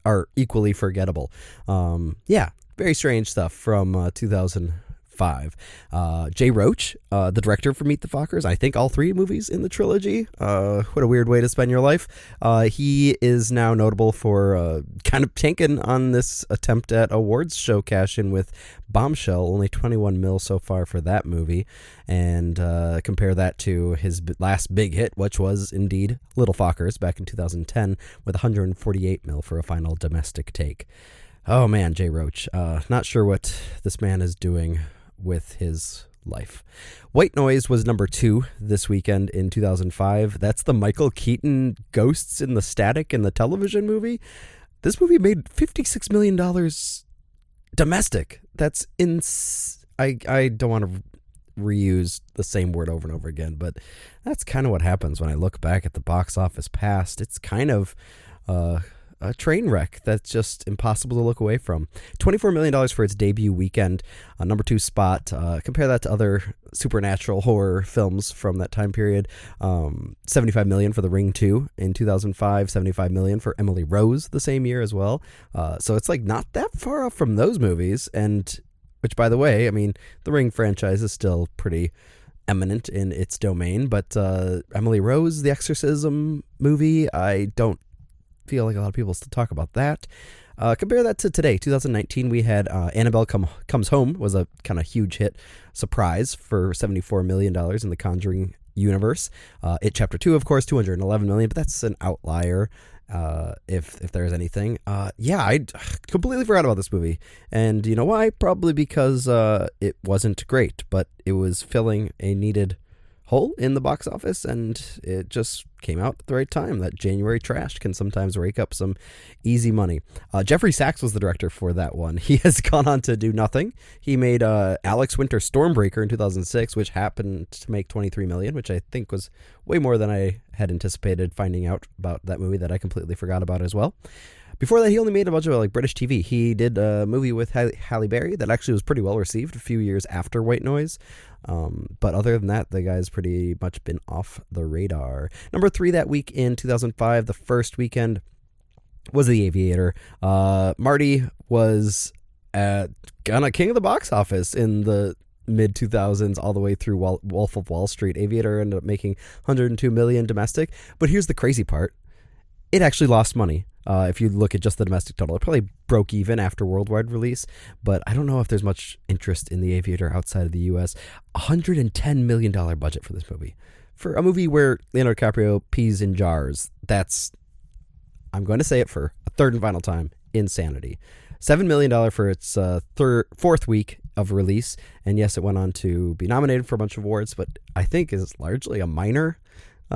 are equally forgettable. Very strange stuff from 2005. Jay Roach, the director for Meet the Fockers, I think all 3 movies in the trilogy. What a weird way to spend your life. He is now notable for kind of tanking on this attempt at awards show cash-in with Bombshell, only 21 mil so far for that movie. And compare that to his last big hit, which was indeed Little Fockers back in 2010 with 148 mil for a final domestic take. Oh man, Jay Roach. Not sure what this man is doing with his life. White Noise was number 2 this weekend in 2005. That's the Michael Keaton Ghosts in the Static in the television movie. This movie made $56 million domestic. That's I don't want to reuse the same word over and over again, but that's kind of what happens when I look back at the box office past. It's kind of a train wreck that's just impossible to look away from. $24 million for its debut weekend, a number 2 spot. Compare that to other supernatural horror films from that time period. $75 million for The Ring 2 in 2005, $75 million for Emily Rose the same year as well. So it's like not that far off from those movies, and which, by the way, I mean, the Ring franchise is still pretty eminent in its domain, but Emily Rose, the Exorcism movie, I don't feel like a lot of people still talk about that. Compare that to today, 2019. We had Annabelle Comes Home was a kind of huge hit surprise for $74 million in the Conjuring universe. It Chapter 2, of course, 211 million, but that's an outlier. If there's anything, I completely forgot about this movie, and you know why? Probably because it wasn't great, but it was filling a needed hole in the box office, and it just came out at the right time. That January trash can sometimes rake up some easy money. Jeffrey Sachs was the director for that one. He has gone on to do nothing. He made Alex Winter Stormbreaker in 2006, which happened to make 23 million, which I think was way more than I had anticipated, finding out about that movie that I completely forgot about as well. Before that, he only made a bunch of like British TV. He did a movie with Halle Berry that actually was pretty well received a few years after White Noise. But other than that, the guy's pretty much been off the radar. Number 3 that week in 2005, the first weekend, was The Aviator. Marty was kind of king of the box office in the mid 2000s all the way through Wolf of Wall Street. Aviator ended up making 102 million domestic. But here's the crazy part. It actually lost money. If you look at just the domestic total, it probably broke even after worldwide release, but I don't know if there's much interest in The Aviator outside of the U.S. $110 million budget for this movie. For a movie where Leonardo DiCaprio pees in jars, that's, I'm going to say it for a third and final time, insanity. $7 million for its fourth week of release, and yes, it went on to be nominated for a bunch of awards, but I think is largely a minor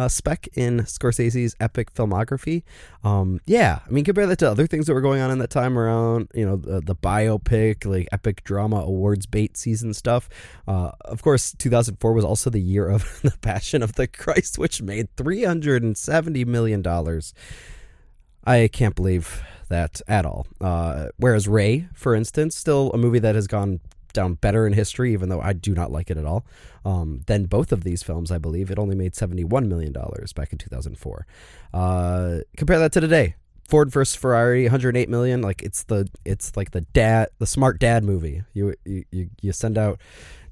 spec in Scorsese's epic filmography. Compare that to other things that were going on in that time around, the biopic, like epic drama awards bait season stuff. Of course, 2004 was also the year of The Passion of the Christ, which made $370 million. I can't believe that at all. Whereas Ray, for instance, still a movie that has gone down better in history, even though I do not like it at all, than both of these films. I believe it only made $71 million back in 2004. Compare that to today. Ford vs Ferrari, 108 million. Like it's like the smart dad movie. You send out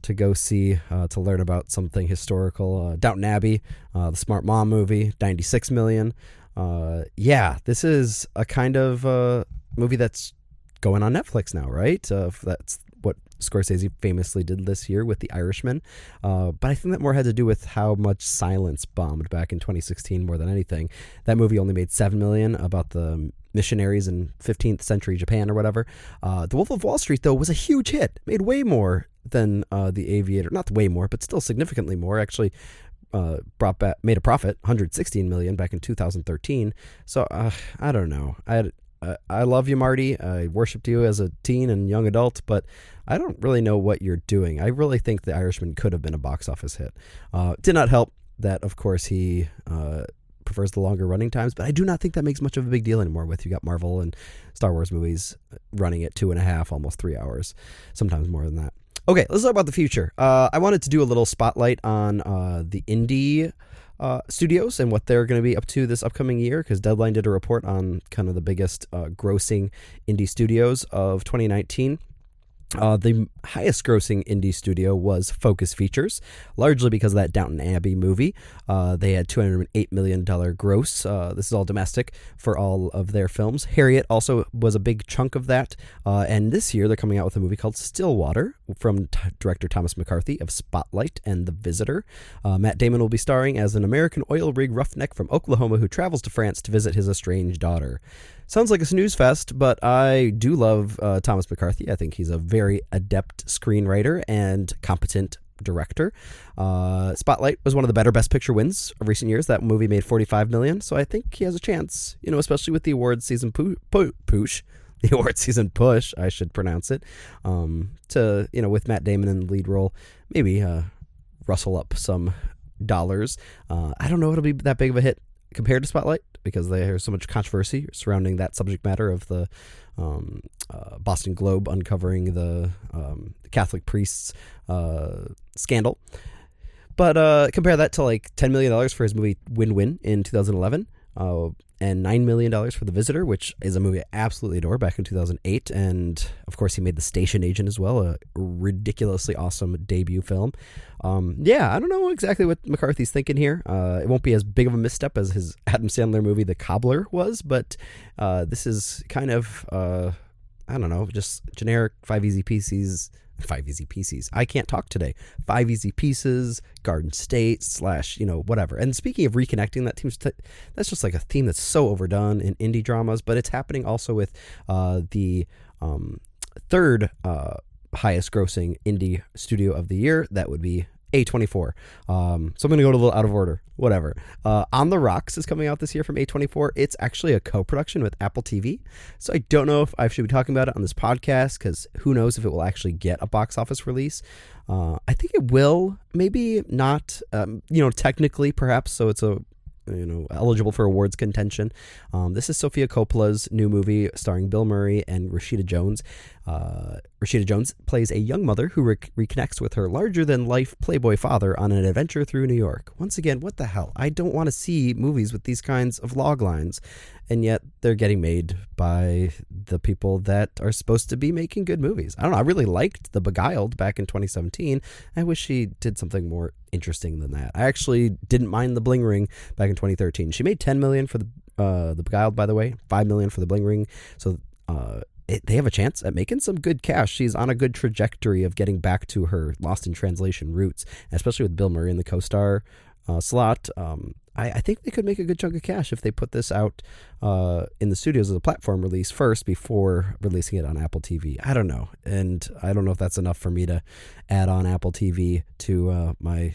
to go see to learn about something historical. Downton Abbey, the smart mom movie, 96 million. This is a kind of movie that's going on Netflix now, right? That's what Scorsese famously did this year with The Irishman. But I think that more had to do with how much silence bombed back in 2016 more than anything. That movie only made $7 million about the missionaries in 15th century Japan or whatever. The Wolf of Wall Street, though, was a huge hit. Made way more than The Aviator. Not way more, but still significantly more. Actually, made a profit, $116 million back in 2013. So I don't know. I love you, Marty. I worshipped you as a teen and young adult, but I don't really know what you're doing. I really think The Irishman could have been a box office hit. Did not help that, of course, he prefers the longer running times, but I do not think that makes much of a big deal anymore with you got Marvel and Star Wars movies running at 2.5, almost 3 hours, sometimes more than that. Okay, let's talk about the future. I wanted to do a little spotlight on the indie studios and what they're going to be up to this upcoming year, because Deadline did a report on kind of the biggest grossing indie studios of 2019. The highest grossing indie studio was Focus Features, largely because of that Downton Abbey movie. They had $208 million gross. This is all domestic for all of their films. Harriet also was a big chunk of that. And this year they're coming out with a movie called Stillwater from director Thomas McCarthy of Spotlight and The Visitor. Matt Damon will be starring as an American oil rig roughneck from Oklahoma who travels to France to visit his estranged daughter. Sounds like a snooze fest, but I do love Thomas McCarthy. I think he's a very adept screenwriter and competent director. Spotlight was one of the better Best Picture wins of recent years. That movie made $45 million, so I think he has a chance, especially with the awards season push, I should pronounce it, to, with Matt Damon in the lead role, maybe rustle up some dollars. I don't know if it'll be that big of a hit compared to Spotlight, because there's so much controversy surrounding that subject matter of the Boston Globe uncovering the Catholic priests scandal. But compare that to like $10 million for his movie Win-Win in 2011. And $9 million for The Visitor, which is a movie I absolutely adore, back in 2008. And, of course, he made The Station Agent as well, a ridiculously awesome debut film. I don't know exactly what McCarthy's thinking here. It won't be as big of a misstep as his Adam Sandler movie The Cobbler was, but this is kind of, just generic 5 Easy Pieces Five Easy Pieces. I can't talk today. Five Easy Pieces, Garden State / whatever. And speaking of reconnecting, that's just like a theme that's so overdone in indie dramas, but it's happening also with the third highest grossing indie studio of the year. That would be A24. So I'm going to go a little out of order. Whatever. On the Rocks is coming out this year from A24. It's actually a co-production with Apple TV. So I don't know if I should be talking about it on this podcast, because who knows if it will actually get a box office release. I think it will. Maybe not, technically perhaps. So it's eligible for awards contention. This is Sofia Coppola's new movie starring Bill Murray and Rashida Jones. Rashida Jones plays a young mother who reconnects with her larger-than-life Playboy father on an adventure through New York. Once again, what the hell? I don't want to see movies with these kinds of log lines, and yet they're getting made by the people that are supposed to be making good movies. I don't know. I really liked The Beguiled back in 2017. I wish she did something more interesting than that. I actually didn't mind The Bling Ring back in 2013. She made $10 million for the Beguiled, by the way, $5 million for The Bling Ring. So they have a chance at making some good cash. She's on a good trajectory of getting back to her Lost in Translation roots, especially with Bill Murray in the co-star slot. I think they could make a good chunk of cash if they put this out in the studios as a platform release first before releasing it on Apple TV. I don't know. And I don't know if that's enough for me to add on Apple TV to my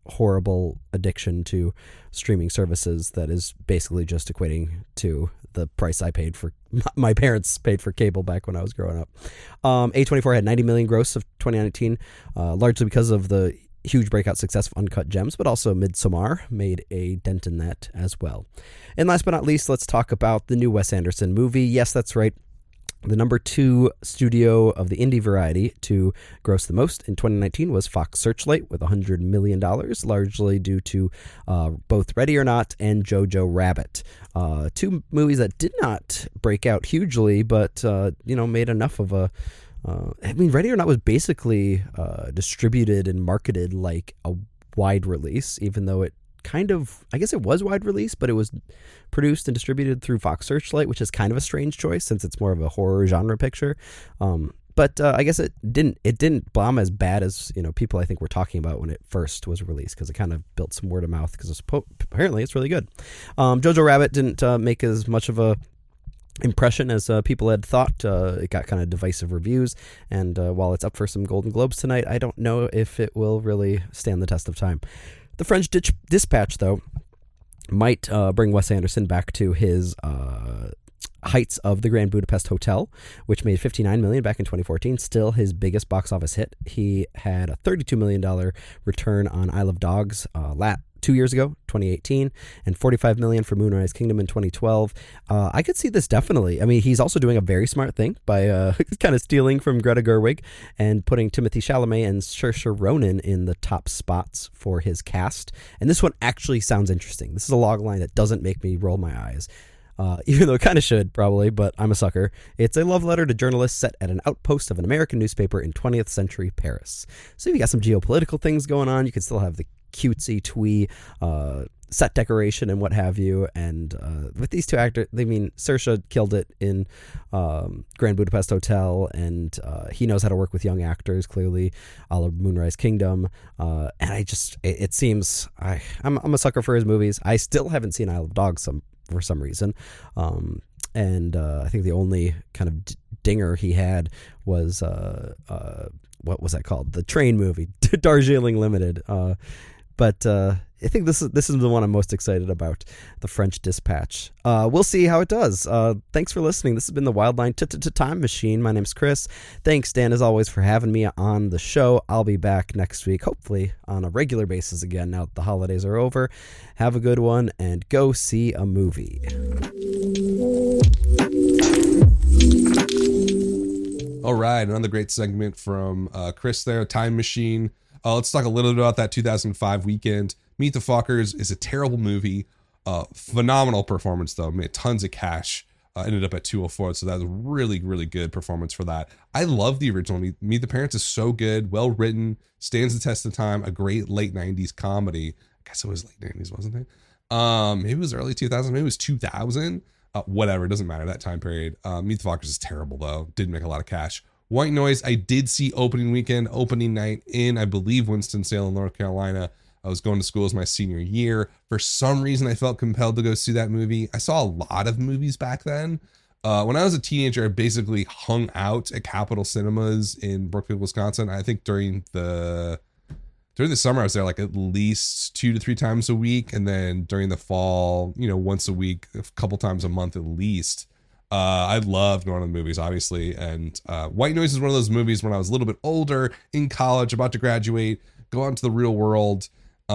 horrible addiction to streaming services that is basically just equating to the price I paid for, my parents paid for cable back when I was growing up. A24 had 90 million gross of 2019, largely because of the huge breakout success of Uncut Gems, but also Midsommar made a dent in that as well. And last but not least, let's talk about the new Wes Anderson movie. Yes, that's right. The number 2 studio of the indie variety to gross the most in 2019 was Fox Searchlight with $100 million, largely due to both Ready or Not and Jojo Rabbit. 2 movies that did not break out hugely, but, made enough of a... Ready or Not was basically distributed and marketed like a wide release, even though it I guess it was wide release, but it was produced and distributed through Fox Searchlight, which is kind of a strange choice since it's more of a horror genre picture. But I guess it didn't bomb as bad as people I think were talking about when it first was released, because it kind of built some word of mouth because apparently it's really good. Jojo Rabbit didn't make as much of a impression as people had thought. It got kind of divisive reviews, and while it's up for some Golden Globes tonight, I don't know if it will really stand the test of time. The French Dispatch, though, might bring Wes Anderson back to his heights of The Grand Budapest Hotel, which made $59 million back in 2014, still his biggest box office hit. He had a $32 million return on Isle of Dogs 2 years ago, 2018, and $45 million for Moonrise Kingdom in 2012. I could see this definitely. I mean, he's also doing a very smart thing by kind of stealing from Greta Gerwig and putting Timothée Chalamet and Saoirse Ronan in the top spots for his cast. And this one actually sounds interesting. This is a log line that doesn't make me roll my eyes. Even though it kind of should, probably, but I'm a sucker. It's a love letter to journalists set at an outpost of an American newspaper in 20th century Paris. So if you got some geopolitical things going on, you can still have the cutesy, twee set decoration and what have you. And with these two actors, Saoirse killed it in Grand Budapest Hotel, and he knows how to work with young actors, clearly, a la Moonrise Kingdom. And it seems, I'm a sucker for his movies. I still haven't seen Isle of Dogs for some reason. And I think the only kind of dinger he had was, what was that called? The train movie, Darjeeling Limited. But I think this is the one I'm most excited about, The French Dispatch. We'll see how it does. Thanks for listening. This has been the Wildline Time Machine. My name's Chris. Thanks, Dan, as always, for having me on the show. I'll be back next week, hopefully on a regular basis again now that the holidays are over. Have a good one, and go see a movie. All right, another great segment from Chris there, Time Machine. Let's talk a little bit about that 2005 weekend. Meet the Fockers is a terrible movie. Phenomenal performance, though. Made tons of cash. Ended up at 204, so that was a really, really good performance for that. I love the original. Meet the Parents is so good, well written, stands the test of time. A great late 90s comedy. I guess it was late 90s, wasn't it? Maybe it was early 2000. Maybe it was 2000. Whatever, it doesn't matter, that time period. Meet the Fockers is terrible, though. Didn't make a lot of cash. White Noise, I did see opening weekend, opening night in, I believe, Winston-Salem, North Carolina. I was going to school as my senior year. For some reason, I felt compelled to go see that movie. I saw a lot of movies back then. When I was a teenager, I basically hung out at Capitol Cinemas in Brookfield, Wisconsin. I think during the summer, I was there like at least 2 to 3 times a week. And then during the fall, once a week, a couple times a month at least. I loved going to the movies, obviously. And White Noise is one of those movies when I was a little bit older, in college, about to graduate, go out into the real world,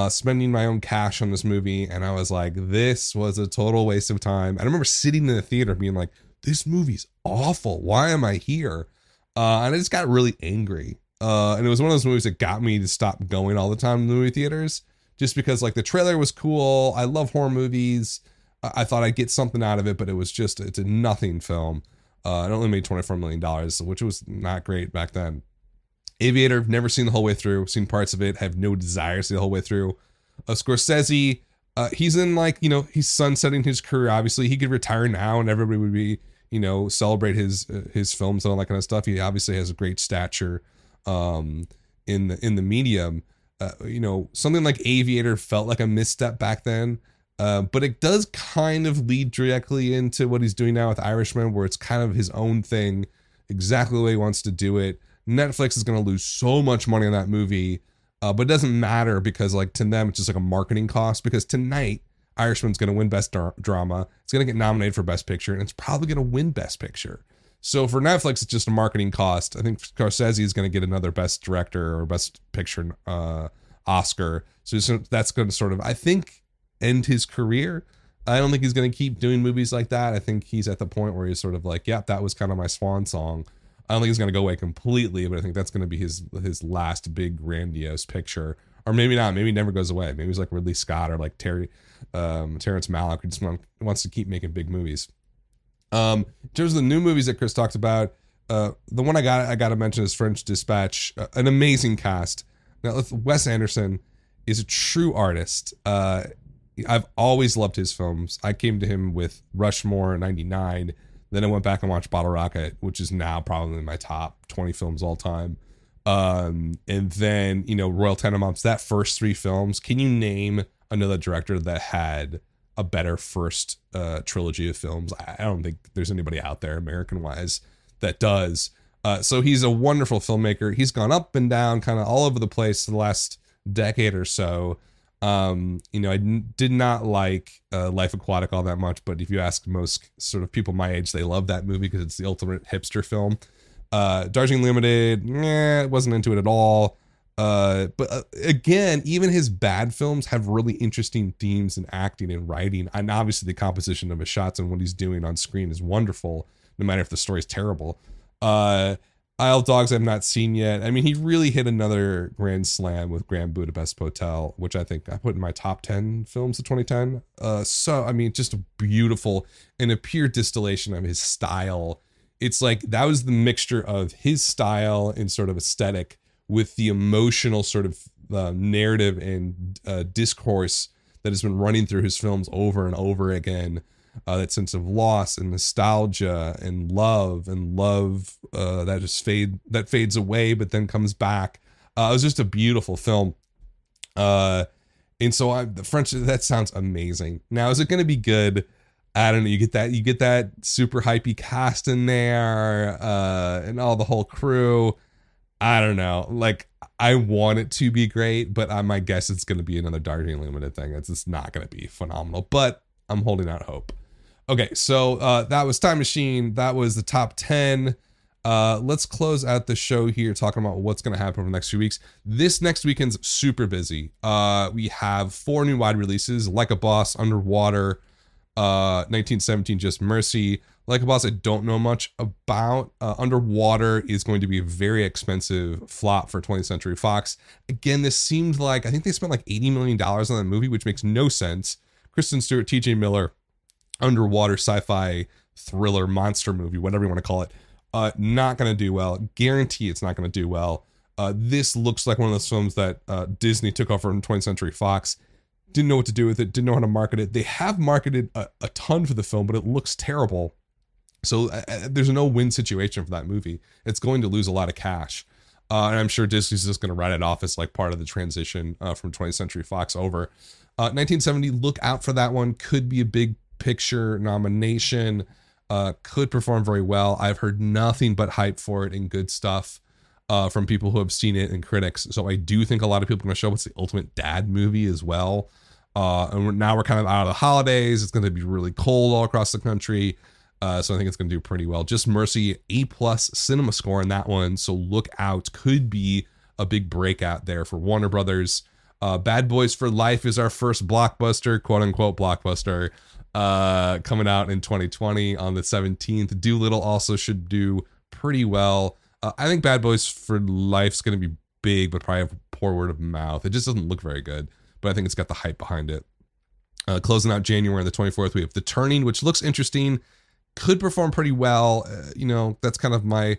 spending my own cash on this movie. And I was like, this was a total waste of time. I remember sitting in the theater being like, this movie's awful. Why am I here? And I just got really angry. And it was one of those movies that got me to stop going all the time in the movie theaters, just because like the trailer was cool. I love horror movies. I thought I'd get something out of it, but it's a nothing film. It only made $24 million, which was not great back then. Aviator, never seen the whole way through, seen parts of it, have no desire to see the whole way through. Scorsese, he's in he's sunsetting his career. Obviously he could retire now and everybody would be, celebrate his films and all that kind of stuff. He obviously has a great stature in the medium. Something like Aviator felt like a misstep back then. But it does kind of lead directly into what he's doing now with Irishman, where it's kind of his own thing, exactly the way he wants to do it. Netflix is going to lose so much money on that movie, but it doesn't matter because like to them, it's just like a marketing cost, because tonight Irishman's going to win Best Drama. It's going to get nominated for Best Picture, and it's probably going to win Best Picture. So for Netflix, it's just a marketing cost. I think Scorsese is going to get another Best Director or Best Picture Oscar. So that's going to sort of, I think, end his career. I don't think he's going to keep doing movies like that. I think he's at the point where he's sort of like, yeah, that was kind of my swan song. I don't think he's going to go away completely, but I think that's going to be his last big grandiose picture. Or maybe not. Maybe he never goes away. Maybe he's like Ridley Scott or like Terrence Malick, who just wants to keep making big movies. In terms of the new movies that Chris talked about, the one I got to mention is French Dispatch. An amazing cast. Now, Wes Anderson is a true artist. I've always loved his films. I came to him with Rushmore in 99. Then I went back and watched Bottle Rocket, which is now probably my top 20 films all time. And then, Royal Tenenbaums, that first 3 films. Can you name another director that had a better first trilogy of films? I don't think there's anybody out there, American-wise, that does. So he's a wonderful filmmaker. He's gone up and down kind of all over the place the last decade or so. I did not like Life Aquatic all that much, but if you ask most sort of people my age, they love that movie because it's the ultimate hipster film. Darjeeling Limited, wasn't into it at all. But again, even his bad films have really interesting themes and acting and writing, and obviously the composition of his shots and what he's doing on screen is wonderful, no matter if the story's terrible. Isle of Dogs I've not seen yet. I mean, he really hit another grand slam with Grand Budapest Hotel, which I think I put in my top 10 films of 2010. So, I mean, just a beautiful and a pure distillation of his style. It's like that was the mixture of his style and sort of aesthetic with the emotional sort of narrative and discourse that has been running through his films over and over again. That sense of loss and nostalgia and love that fades away but then comes back. It was just a beautiful film. And so the French, that sounds amazing. Now, is it going to be good? I don't know. You get that super hypey cast in there, and all the whole crew. I don't know. Like, I want it to be great, but my guess it's going to be another Darjeeling Limited thing. It's just not going to be phenomenal, but I'm holding out hope. Okay, so that was Time Machine. That was the top 10. Let's close out the show here talking about what's going to happen over the next few weeks. This next weekend's super busy. We have 4 new wide releases: Like a Boss, Underwater, 1917, Just Mercy. Like a Boss, I don't know much about. Underwater is going to be a very expensive flop for 20th Century Fox. Again, this seemed like, I think they spent like $80 million on that movie, which makes no sense. Kristen Stewart, TJ Miller, underwater sci-fi thriller monster movie, whatever you want to call it. Not going to do well. Guarantee it's not going to do well. This looks like one of those films that Disney took over from 20th Century Fox. Didn't know what to do with it. Didn't know how to market it. They have marketed a ton for the film, but it looks terrible. So there's no win situation for that movie. It's going to lose a lot of cash. And I'm sure Disney's just going to write it off as like part of the transition from 20th Century Fox over. 1970, look out for that one. Could be a big picture nomination. Could perform very well. I've heard nothing but hype for it and good stuff from people who have seen it and critics. So I do think a lot of people are going to show it's the ultimate dad movie as well. And now we're kind of out of the holidays. It's going to be really cold all across the country. So I think it's going to do pretty well. Just Mercy, A+ CinemaScore in that one. So look out. Could be a big breakout there for Warner Brothers. Bad Boys for Life is our first blockbuster, quote unquote blockbuster, coming out in 2020 on the 17th. Doolittle also should do pretty well. I think Bad Boys for Life's going to be big, but probably have poor word of mouth. It just doesn't look very good, but I think it's got the hype behind it. Closing out January on the 24th, we have The Turning, which looks interesting. Could perform pretty well. That's kind of my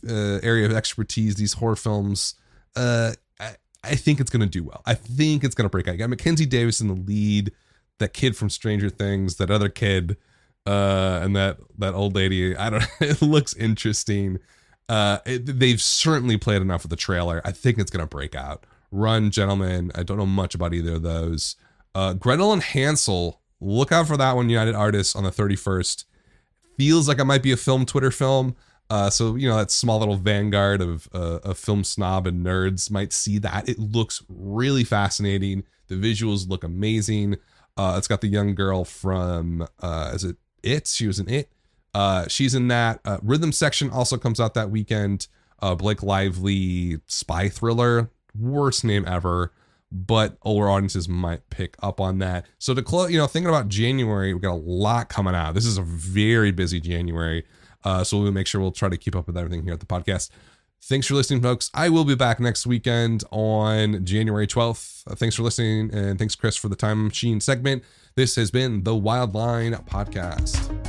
area of expertise, these horror films. I think it's going to do well. I think it's going to break out. You got Mackenzie Davis in the lead, that kid from Stranger Things, that other kid, and that old lady. I don't know. It looks interesting. They've certainly played enough with the trailer. I think it's going to break out. Run, Gentlemen. I don't know much about either of those. Gretel and Hansel. Look out for that one, United Artists, on the 31st. Feels like it might be a film Twitter film. So that small little vanguard of film snob and nerds might see that. It looks really fascinating. The visuals look amazing. It's got the young girl from is it It? She was in It. She's in that. Rhythm Section also comes out that weekend. Blake Lively spy thriller. Worst name ever, but older audiences might pick up on that. So to close, thinking about January, we got a lot coming out. This is a very busy January. So we'll make sure we'll try to keep up with everything here at the podcast. Thanks for listening, folks. I will be back next weekend on January 12th. Thanks for listening, and thanks, Chris, for the Time Machine segment. This has been the Wildline Podcast.